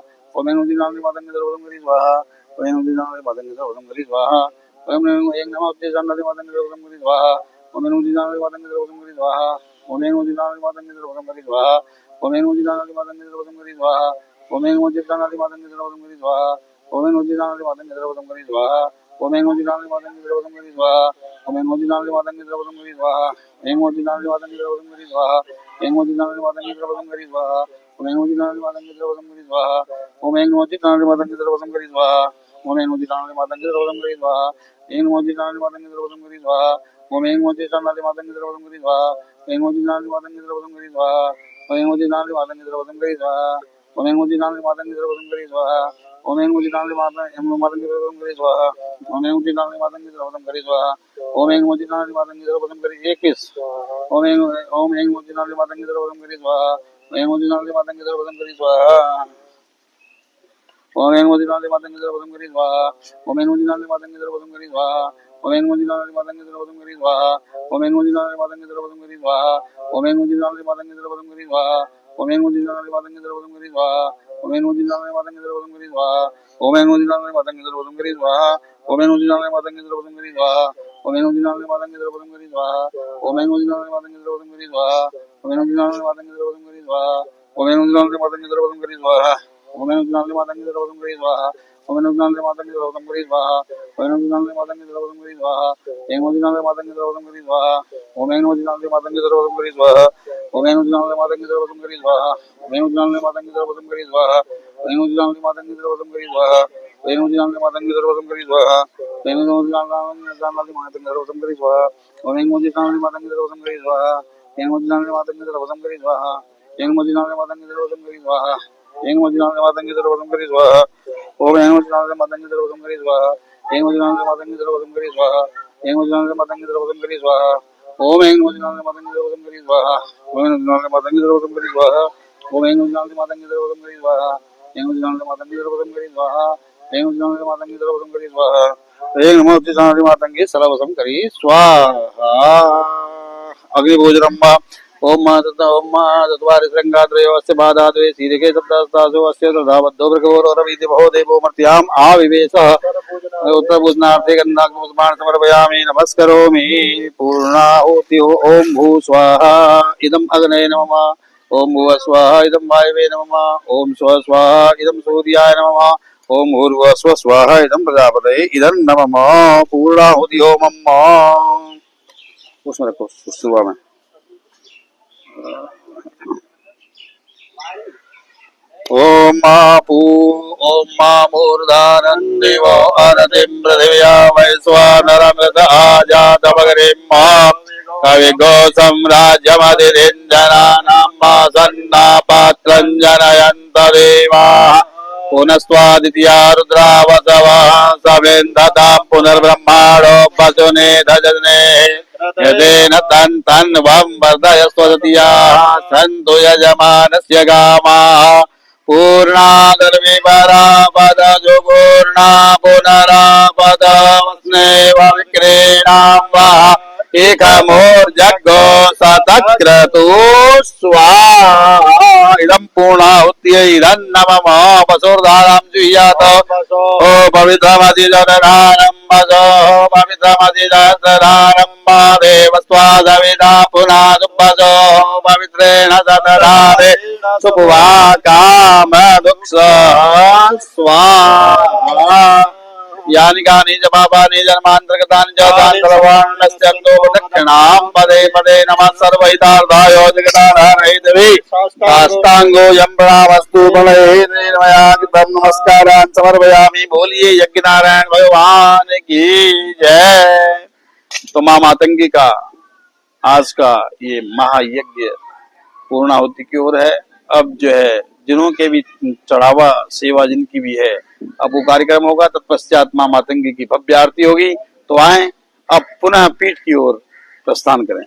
ओम ऐं नमोते चंडाली मातंगी द्रवदं करी स्वाहा ओम ऐं नुदिनाली मातंगी द्रवदं करी स्वाहा ओम ऐं नुदिनाली मातंगी द्रवदं करी स्वाहा ओम ऐं नुदिनाली मातंगी द्रवदं करी स्वाहा ओम ऐं मोदितानाली मातंगी द्रवदं करी स्वाहा ओम ऐं मोदितानाली मातंगी द्रवदं करी स्वाहा ओम ऐं मोदितानाली मातंगी द्रवदं करी स्वाहा ओम ऐं मोदितानाली मातंगी द्रवदं करी स्वाहा ऐं मोदितानाली मातंगी द्रवदं करी स्वाहा ऐं मोदितानाली मातंगी द्रवदं करी स्वाहा ओम ऐं मोदितानाली मातंगी द्रवदं करी स्वाहा ओम ऐं मोदितानाली मातंगी द्रवदं करी स्वाहा ओम ऐं मोदितानाली मातंगी द्रवदं करी स्वाहा ऐं मोदितानाली मातंगी द्रवदं करी स्वाहा ओम ऐं मोदितानाली मातंगी द्रवदं करी स्वाहा ऐं मोदितानाली मातंगी द्रवदं करी स्वाहा ऐं मोदितानाली मातंगी द्रवदं करी स्वाहा ओम ऐं मोदितानाली मातंगी द्रवदं करी स्वाहा ओम ऐं मोदितानाली मातंगी द्रवदं करी स्वाहा ओम ऐं मोदितानाली मातंगी द्रवदं करी स्वाहा ओम ऐं मोदितानाली मातंगी द्रवदं करी 21 ओम ऐं मोदितानाली मातंगी द्रवदं करी स्वाहा ओम ऐं मोदितानाली मातंगी द्रवदं करी स्वाहा ओम ऐं मोदिनाले मातंगी द्रवदं करी स्वाहा ओम ऐं मोदिनाले मातंगी द्रवदं करी स्वाहा ओम ऐं मोदिनाले मातंगी द्रवदं करी स्वाहा ओम ऐं मोदिनाले मातंगी द्रवदं करी स्वाहा ओम ऐं मोदिनाले मातंगी द्रवदं करी स्वाहा ओम ऐं मोदिनाले मातंगी द्रवदं करी स्वाहा ओम ऐं मोदिनाले मातंगी द्रवदं करी स्वाहा ओम ऐं मोदिनाले मातंगी द्रवदं करी स्वाहा ओम ऐं मोदिनाले मातंगी द्रवदं करी स्वाहा ओम ऐं मोदिनाले मातंगी द्रवदं करी स्वाहा ओम ऐं मोदिनाले मातंगी द्रवदं करी स्वाहा ओम ऐं मोदिनाले मातंगी द्रवदं करी स्वाहा ओम ऐं मोदिनाले मातंगी द्रवदं करी स्वाहा ओम ऐं मोदिनाले मातंगी द्रवदं करी स्वाहा ओम ऐं मोदिनाले मातंगी द्रवदं करी स्वाहा ओम ऐं मोदिनाले मातंगी द्रवदं करी स्वाहा ऐं मोदिनाले मातंगी द्रवदं करी स्वाहा ओम ऐं मोदिनाले मातंगी द्रवदं करी स्वाहा ओम ऐं मोदिनाले मातंगी द्रवदं करी स्वाहा ओम ऐं मोदिनाले मातंगी द्रवदं करी स्वाहा ओम ऐं मोदिनाले मातंगी द्रवदं करी स्वाहा ओम ऐं मोदिनाले मातंगी द्रवदं करी स्वाहा ओम ऐं मोदिनाले मातंगी द्रवदं करी स्वाहा ओम ऐं मोदिनाले मातंगी द्रवदं करी स्वाहा ऐं मोदिनाले मातंगी द्रवदं करी स्वाहा ऐं मोदिनाले मातंगी द्रवदं करी स्वाहा ऐं मोदिनाले मातंगी द्रवदं करी स्वाहा ओम ऐं मोदिनाले मातंगी द्रवदं करी स्वाहा ऐं मोदिनाले मातंगी द्रवदं करी स्वाहा ऐं मोदिनाले मातंगी द्रवदं करी स्वाहा ओम ऐं मोदिनाले मातंगी द्रवदं करी स्वाहा ओम ऐं मोदिनाले मातंगी द्रवदं करी स्वाहा ओम ऐं मोदिनाले मातंगी द्रवदं करी स्वाहा ऐं मोदिनाले मातंगी द्रवदं करी स्वाहा ऐं मोदिनाले मातंगी द्रवदं करी स्वाहा ऐं मोदिनाले मातंगी सर्वसं करी स्वाहा अग्निभोजनम्मा ओम मातृ ओम मातृवारि श्रृंगात्रयोस्य बाधाद्वे सीरिके सप्तस्तासु अस्य तथावद्धो भृगवोरवीति भवो देवो मर्त्याम् आविवेशः उत्तरभूषणार्थे गन्धाग्निपुष्पाणि समर्पयामि नमस्करोमि पूर्णाहुति ओम भू स्वाहा इदम् अग्नये नमः ओम भुव स्वाहा इदम् वायवे नमः ओम स्व स्वाहा इदम् सूर्याय नमः ओम भूर्भुवः स्वः स्वाहा इदम् प्रजापतये इदम् नमः पूर्णाहुति होमम् उसमें रखो सुबह में ओम मापू ओम मामूर्धानन्दिवो अरतिं पृथिव्या वैश्वानरमृत आजातमगरिं मा कविगो सम्राज्यमधिरिञ्जनानां मा सन्नापात्रं जनयन्त देवाः पुनस्त्वादित्या रुद्रावसवः सवेन्दतां पुनर्ब्रह्माणो पशुने धजने यदेन तन् तन्वं वर्धयस्वदतियाः सन्तु यजमानस्य कामाः पूर्णादर्विपरापद जुगूर्णा पुनरापद स्नेव विक्रीणां वः एकमोर्जग्गो सतक्रतु स्वाहा इदं पूर्णाहुत्यै इदं नमः वसुर्धारां जुह्यात ओ पवित्रमधिजनधारं वसो पवित्रमधिजनधारं मा देवस्वादविदा पुनः दुःपसो पवित्रेण सतधारे सुपुवा काम दुःख स्वाहा यानि कानि च पापानि जन्मान्तर्गतानि च तान्तरवर्णस्यन्तो दक्षिणां पदे पदे नमः सर्वहितार्थाय जगदाधारैर्देवी साष्टांगो यं प्रणामस्तु बलहेन्द्रमया कृतं नमस्कारान् समर्पयामि बोलिए यज्ञ नारायण भगवान की जय। तो माँ मातंगी का आज का ये महायज्ञ पूर्णाहुति की ओर है। अब जो है जिनों के भी चढ़ावा सेवा जिनकी भी है अब वो कार्यक्रम होगा तत्पश्चात माँ मातंगी की भव्य आरती होगी। तो आए अब पुनः पीठ की ओर प्रस्थान करें।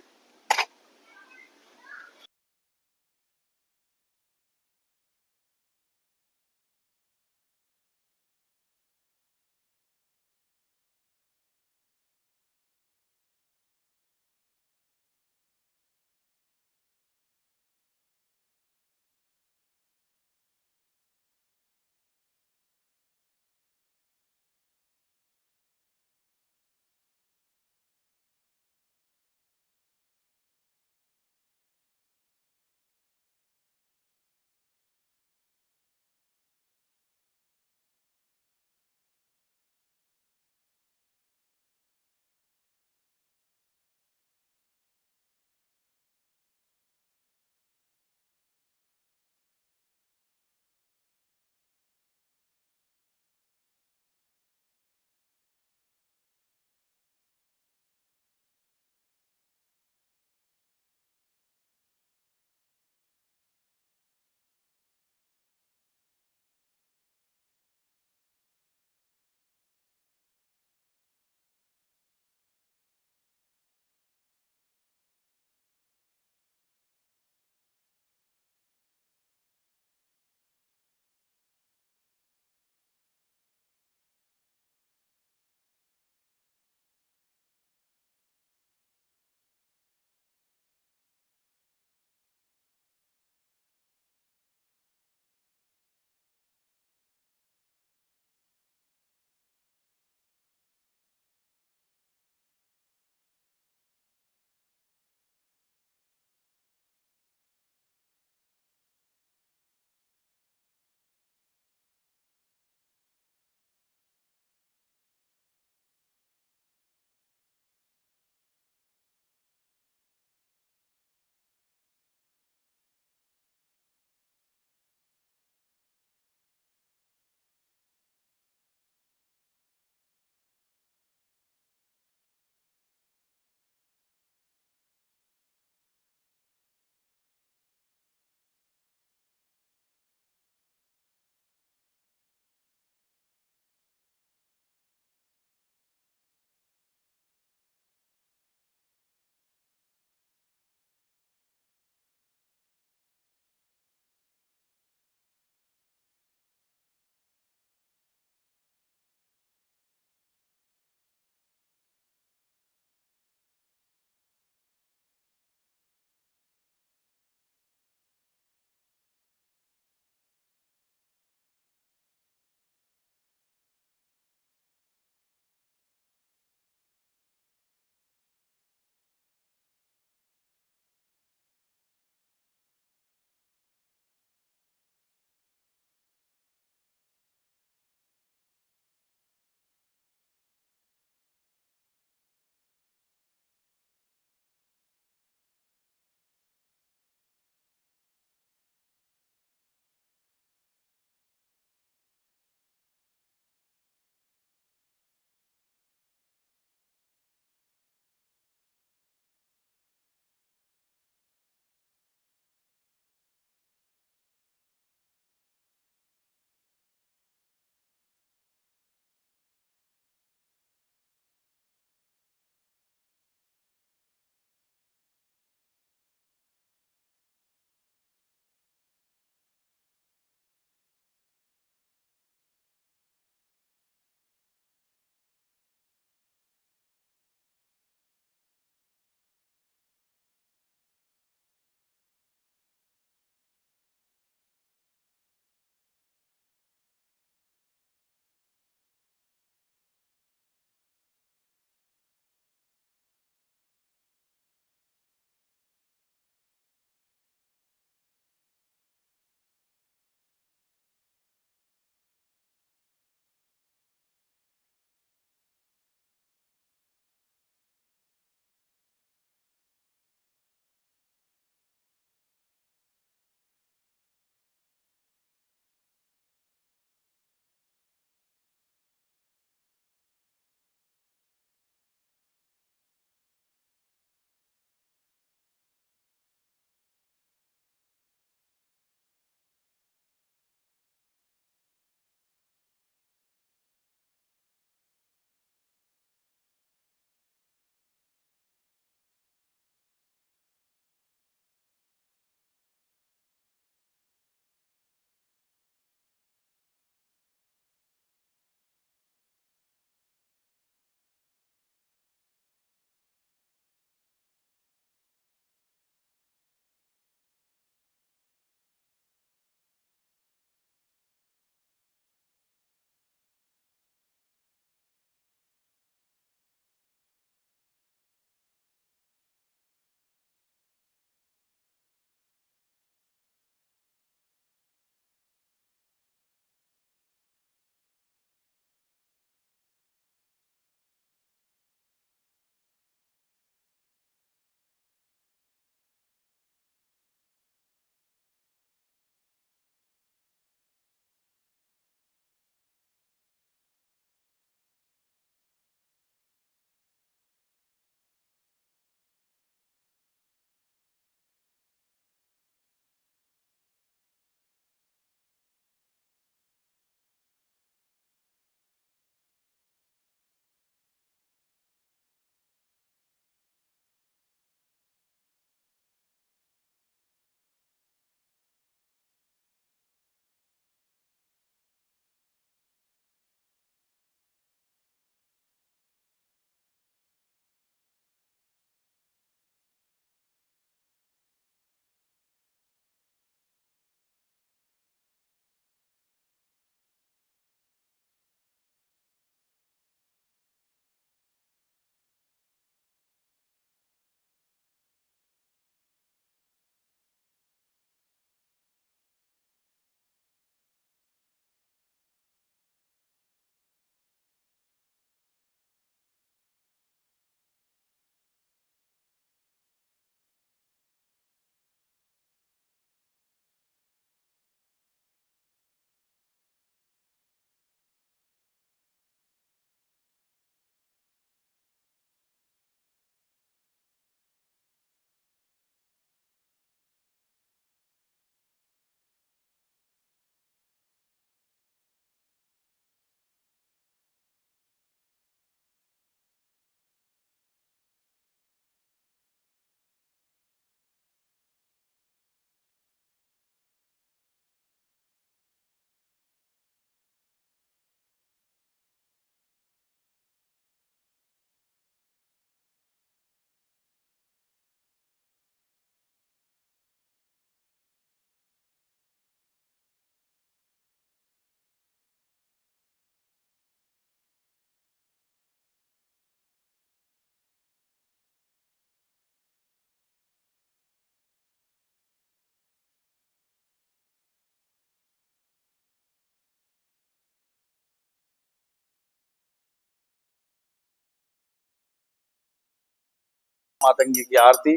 मातंगी की आरती।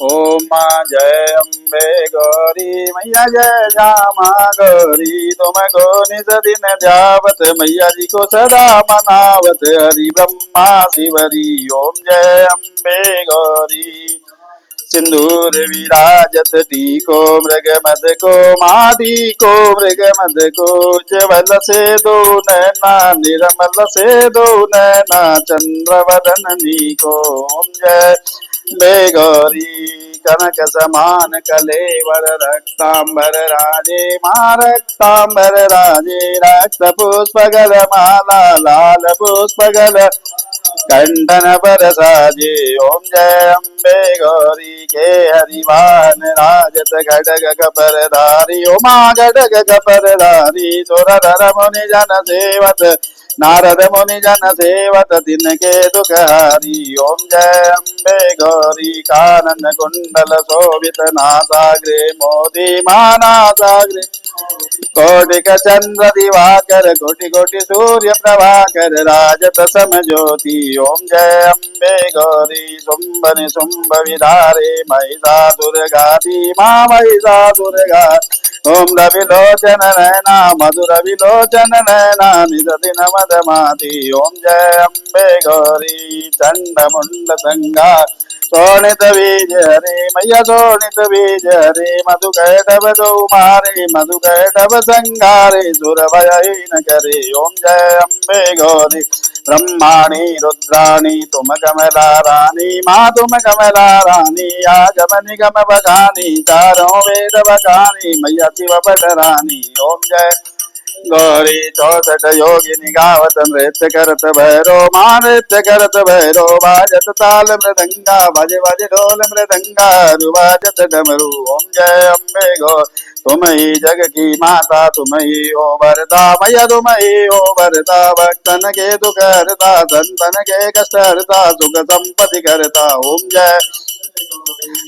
ओम मां जय अम्बे गौरी मैया जय श्यामा गौरी, तुमको निज दिन ध्यावत मैया जी को सदा मनावत, हरि ब्रह्मा शिवरी। ओम जय अम्बे गौरी। सिंदूर विराजत टीको मृग मद को, माटी को मृग मद को, चवल से दो नैना निर्मल से दो नैना, चंद्र वदन नीको। ओम जय बे गौरी। कनक समान कलेवर रक्तांबर राजे, मां रक्तांबर राजे, रक्त पुष्प गल माला लाल पुष्प गल कंठन पर साजे। ओम जय अम्बे गौरी के हरिवान राजत घटक कपरधारी, उमा घटक कपरधारी, सुर धर मुनि जन सेवत नारद मुनि जन सेवत, तिनके दुख हारी। ओम जय अम्बे गौरी। कानन कुंडल शोभित नासाग्रे, मोदी मानासाग्रे, कोटिक चंद्र दिवाकर, कोटि कोटि सूर्य प्रभाकर, राजत सम ज्योति। ओम जय अम्बे गौरी। शुंभ निशुंभ विधारे, महिषासुर गादी मां महिषासुर गा। ओम रविलोचन नैना, मधुर विलोचन नैना, निज दिन मदमाती। ओम जय अम्बे गौरी। चंड मुंड संगा शोणित बीज हरे मैया, शोणित बीज हरे, मधु कैटभ दो मारे, मधु कैटभ संगारे, सुर भयहीन करे। ओम जय अम्बे गौरी। ब्रह्माणी रुद्राणी तुम कमला रानी, माँ तुम कमला रानी, आगम निगम बखानी, चारों वेद बखानी, मैया शिव बटरानी। ओम जय गौरी। 64 योगिनी गावत नृत्य करत भैरो, मां नृत्य करत भैरो, बाजत ताल मृदंगा, भज भज ढोल मृदंगा, रुबाजत डमरू। ओम जय अम्बे गौ। तुम ही जग की माता, तुम ही हो वरदा मैया, तुम ही हो वरदा, भक्तन के दुख हरता, संतन के कष्ट हरता, सुख संपत्ति करता। ओम जय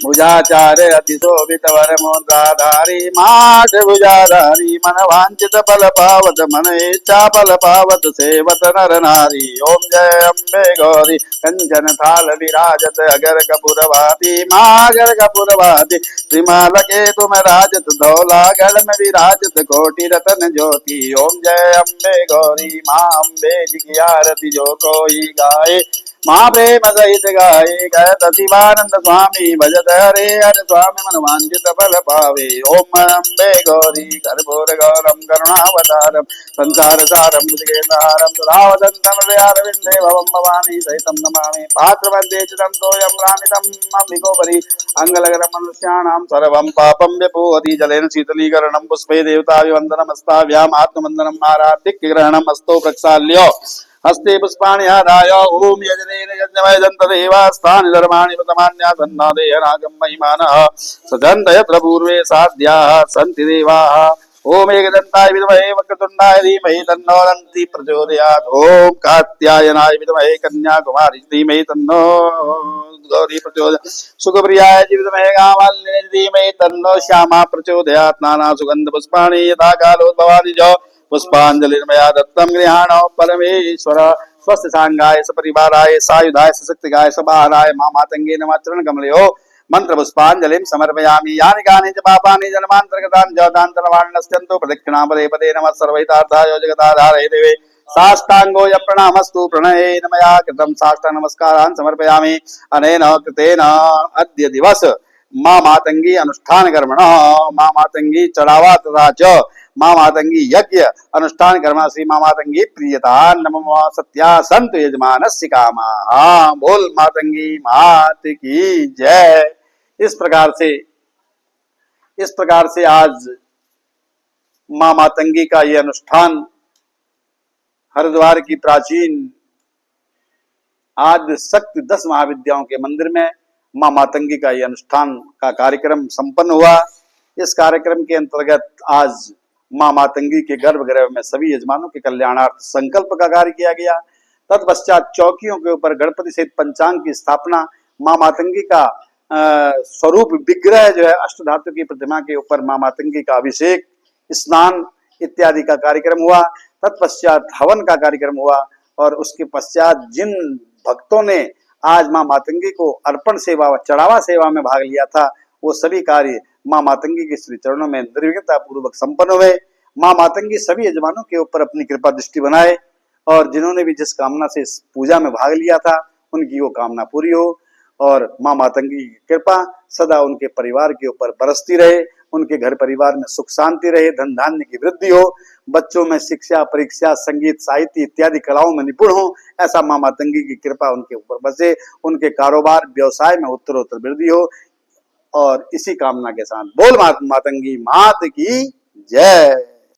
भुजाचार्य अति शोभित वर मुद्राधारी, माठ भुजाधारी, मन वांछित फल पावत, मन इच्छा फल पावत, सेवत नर नारी। ओम जय अम्बे गौरी। कंचन थाल विराजत अगर कपूरवाती, माँ अगर कपूरवाती, श्रीमाल के तुम राजत, धौला गढ़ में विराजत, कोटि रतन ज्योति। ओम जय अम्बे गौरी। माँ अम्बे जी की आरती जो कोई गाए, माँ प्रेम सहित गाये, गयत शिवानंद स्वामी, भजत हरे हर स्वामी, मन वांछित फल पावे। ओम अम्बे गौरी। कर्पूर गौरम करुणावतारम, संसार सारम भुजगेन्द्रहारम, सदावदंतम हृदयारविंदे भवम भवानी सहितं नमामि। पात्रमध्ये चिदं तोयं रामितं अम्बिकोपरि, अंगलगरं मनुष्याणां सर्वं पापं व्यपोहति, जलेन शीतलीकरणं पुष्पे देवताभिवन्दनमस्ताभ्याम् आत्मवन्दनम् आराधिक्यग्रहणम् अस्तु प्रक्षाल्य हस्ते पुष्पाणि आदाय। ओम यजनेन यज्ञमय दन्तदेवास्तानि धर्माणि प्रतमान्यासन्नादेहनागं महिमानः, सजन्त यत्र पूर्वे साध्याः सन्ति देवाः। ओम एकदन्ताय विद्महे वक्रतुण्डाय धीमहि तन्नो दन्ति प्रचोदयात्। ओम कात्यायनाय विद्महे कन्याकुमारी धीमहि तन्नो गौरी प्रचोदयात्। सुखप्रियाय विद्महे कामालिन्यै धीमहि तन्नो श्यामा प्रचोदयात्। नाना सुगन्ध पुष्पाणि यथा कालोद्भवानि च, पुष्पांजलिर्मया दत्तम गृहाण परमेश्वर। स्वस्थ सांगाय सपरिवाराय सायुधाय सशक्तिगाय सबाहराय मां मातंगे नमः। चरण कमलयो मंत्र पुष्पांजलिं समर्पयामि। यानि कानि च पापानि जन्मान्तर्गतानि जगदान्तरवाण्यस्यन्तु, प्रदक्षिणां पदे पदे नमः। सर्वहितार्थाय जगदाधारे देवे साष्टांगो य प्रणामस्तु। प्रणयेन मया कृतं साष्टांग नमस्कारान् समर्पयामि। अनेन कृतेन अद्य दिवस मां मातंगी अनुष्ठान कर्मणः, मां मातंगी चढ़ावा तथा च मां मातंगी यज्ञ अनुष्ठान कर्म श्री मां मातंगी प्रियता नमो सत्या संत यजमानस्य कामाः। बोल मातंगी मात की जय। इस प्रकार से आज मां मातंगी का यह अनुष्ठान हरिद्वार की प्राचीन आद्य शक्ति 10 महाविद्याओं के मंदिर में मां मातंगी का यह अनुष्ठान का कार्यक्रम संपन्न हुआ। इस कार्यक्रम के अंतर्गत आज मां मातंगी के गर्भगृह में सभी यजमानों के कल्याणार्थ संकल्प का कार्य किया गया। तत्पश्चात चौकियों के ऊपर गणपति सहित पंचांग की स्थापना, मां मातंगी का स्वरूप विग्रह जो है अष्ट धातु की प्रतिमा के ऊपर मां मातंगी का अभिषेक, स्नान इत्यादि का कार्यक्रम हुआ। तत्पश्चात हवन का कार्यक्रम हुआ और उसके पश्चात जिन भक्तों ने आज माँ मातंगी को अर्पण सेवा व चढ़ावा सेवा में भाग लिया था, वो सभी कार्य माँ मातंगी के श्री चरणों में निर्विघ्नता पूर्वक संपन्न हुए। माँ मातंगी सभी यजमानों के ऊपर अपनी कृपा दृष्टि बनाए और जिन्होंने भी जिस कामना से इस पूजा में भाग लिया था उनकी वो कामना पूरी हो और माँ मातंगी की कृपा सदा उनके परिवार के ऊपर बरसती रहे, उनके घर परिवार में सुख शांति रहे, धन धान्य की वृद्धि हो, बच्चों में शिक्षा परीक्षा संगीत साहित्य इत्यादि कलाओं में निपुण हो, ऐसा माँ मातंगी की कृपा उनके ऊपर बसे, उनके कारोबार व्यवसाय में उत्तरोत्तर वृद्धि हो। और इसी कामना के साथ बोल मातंगी मात की जय।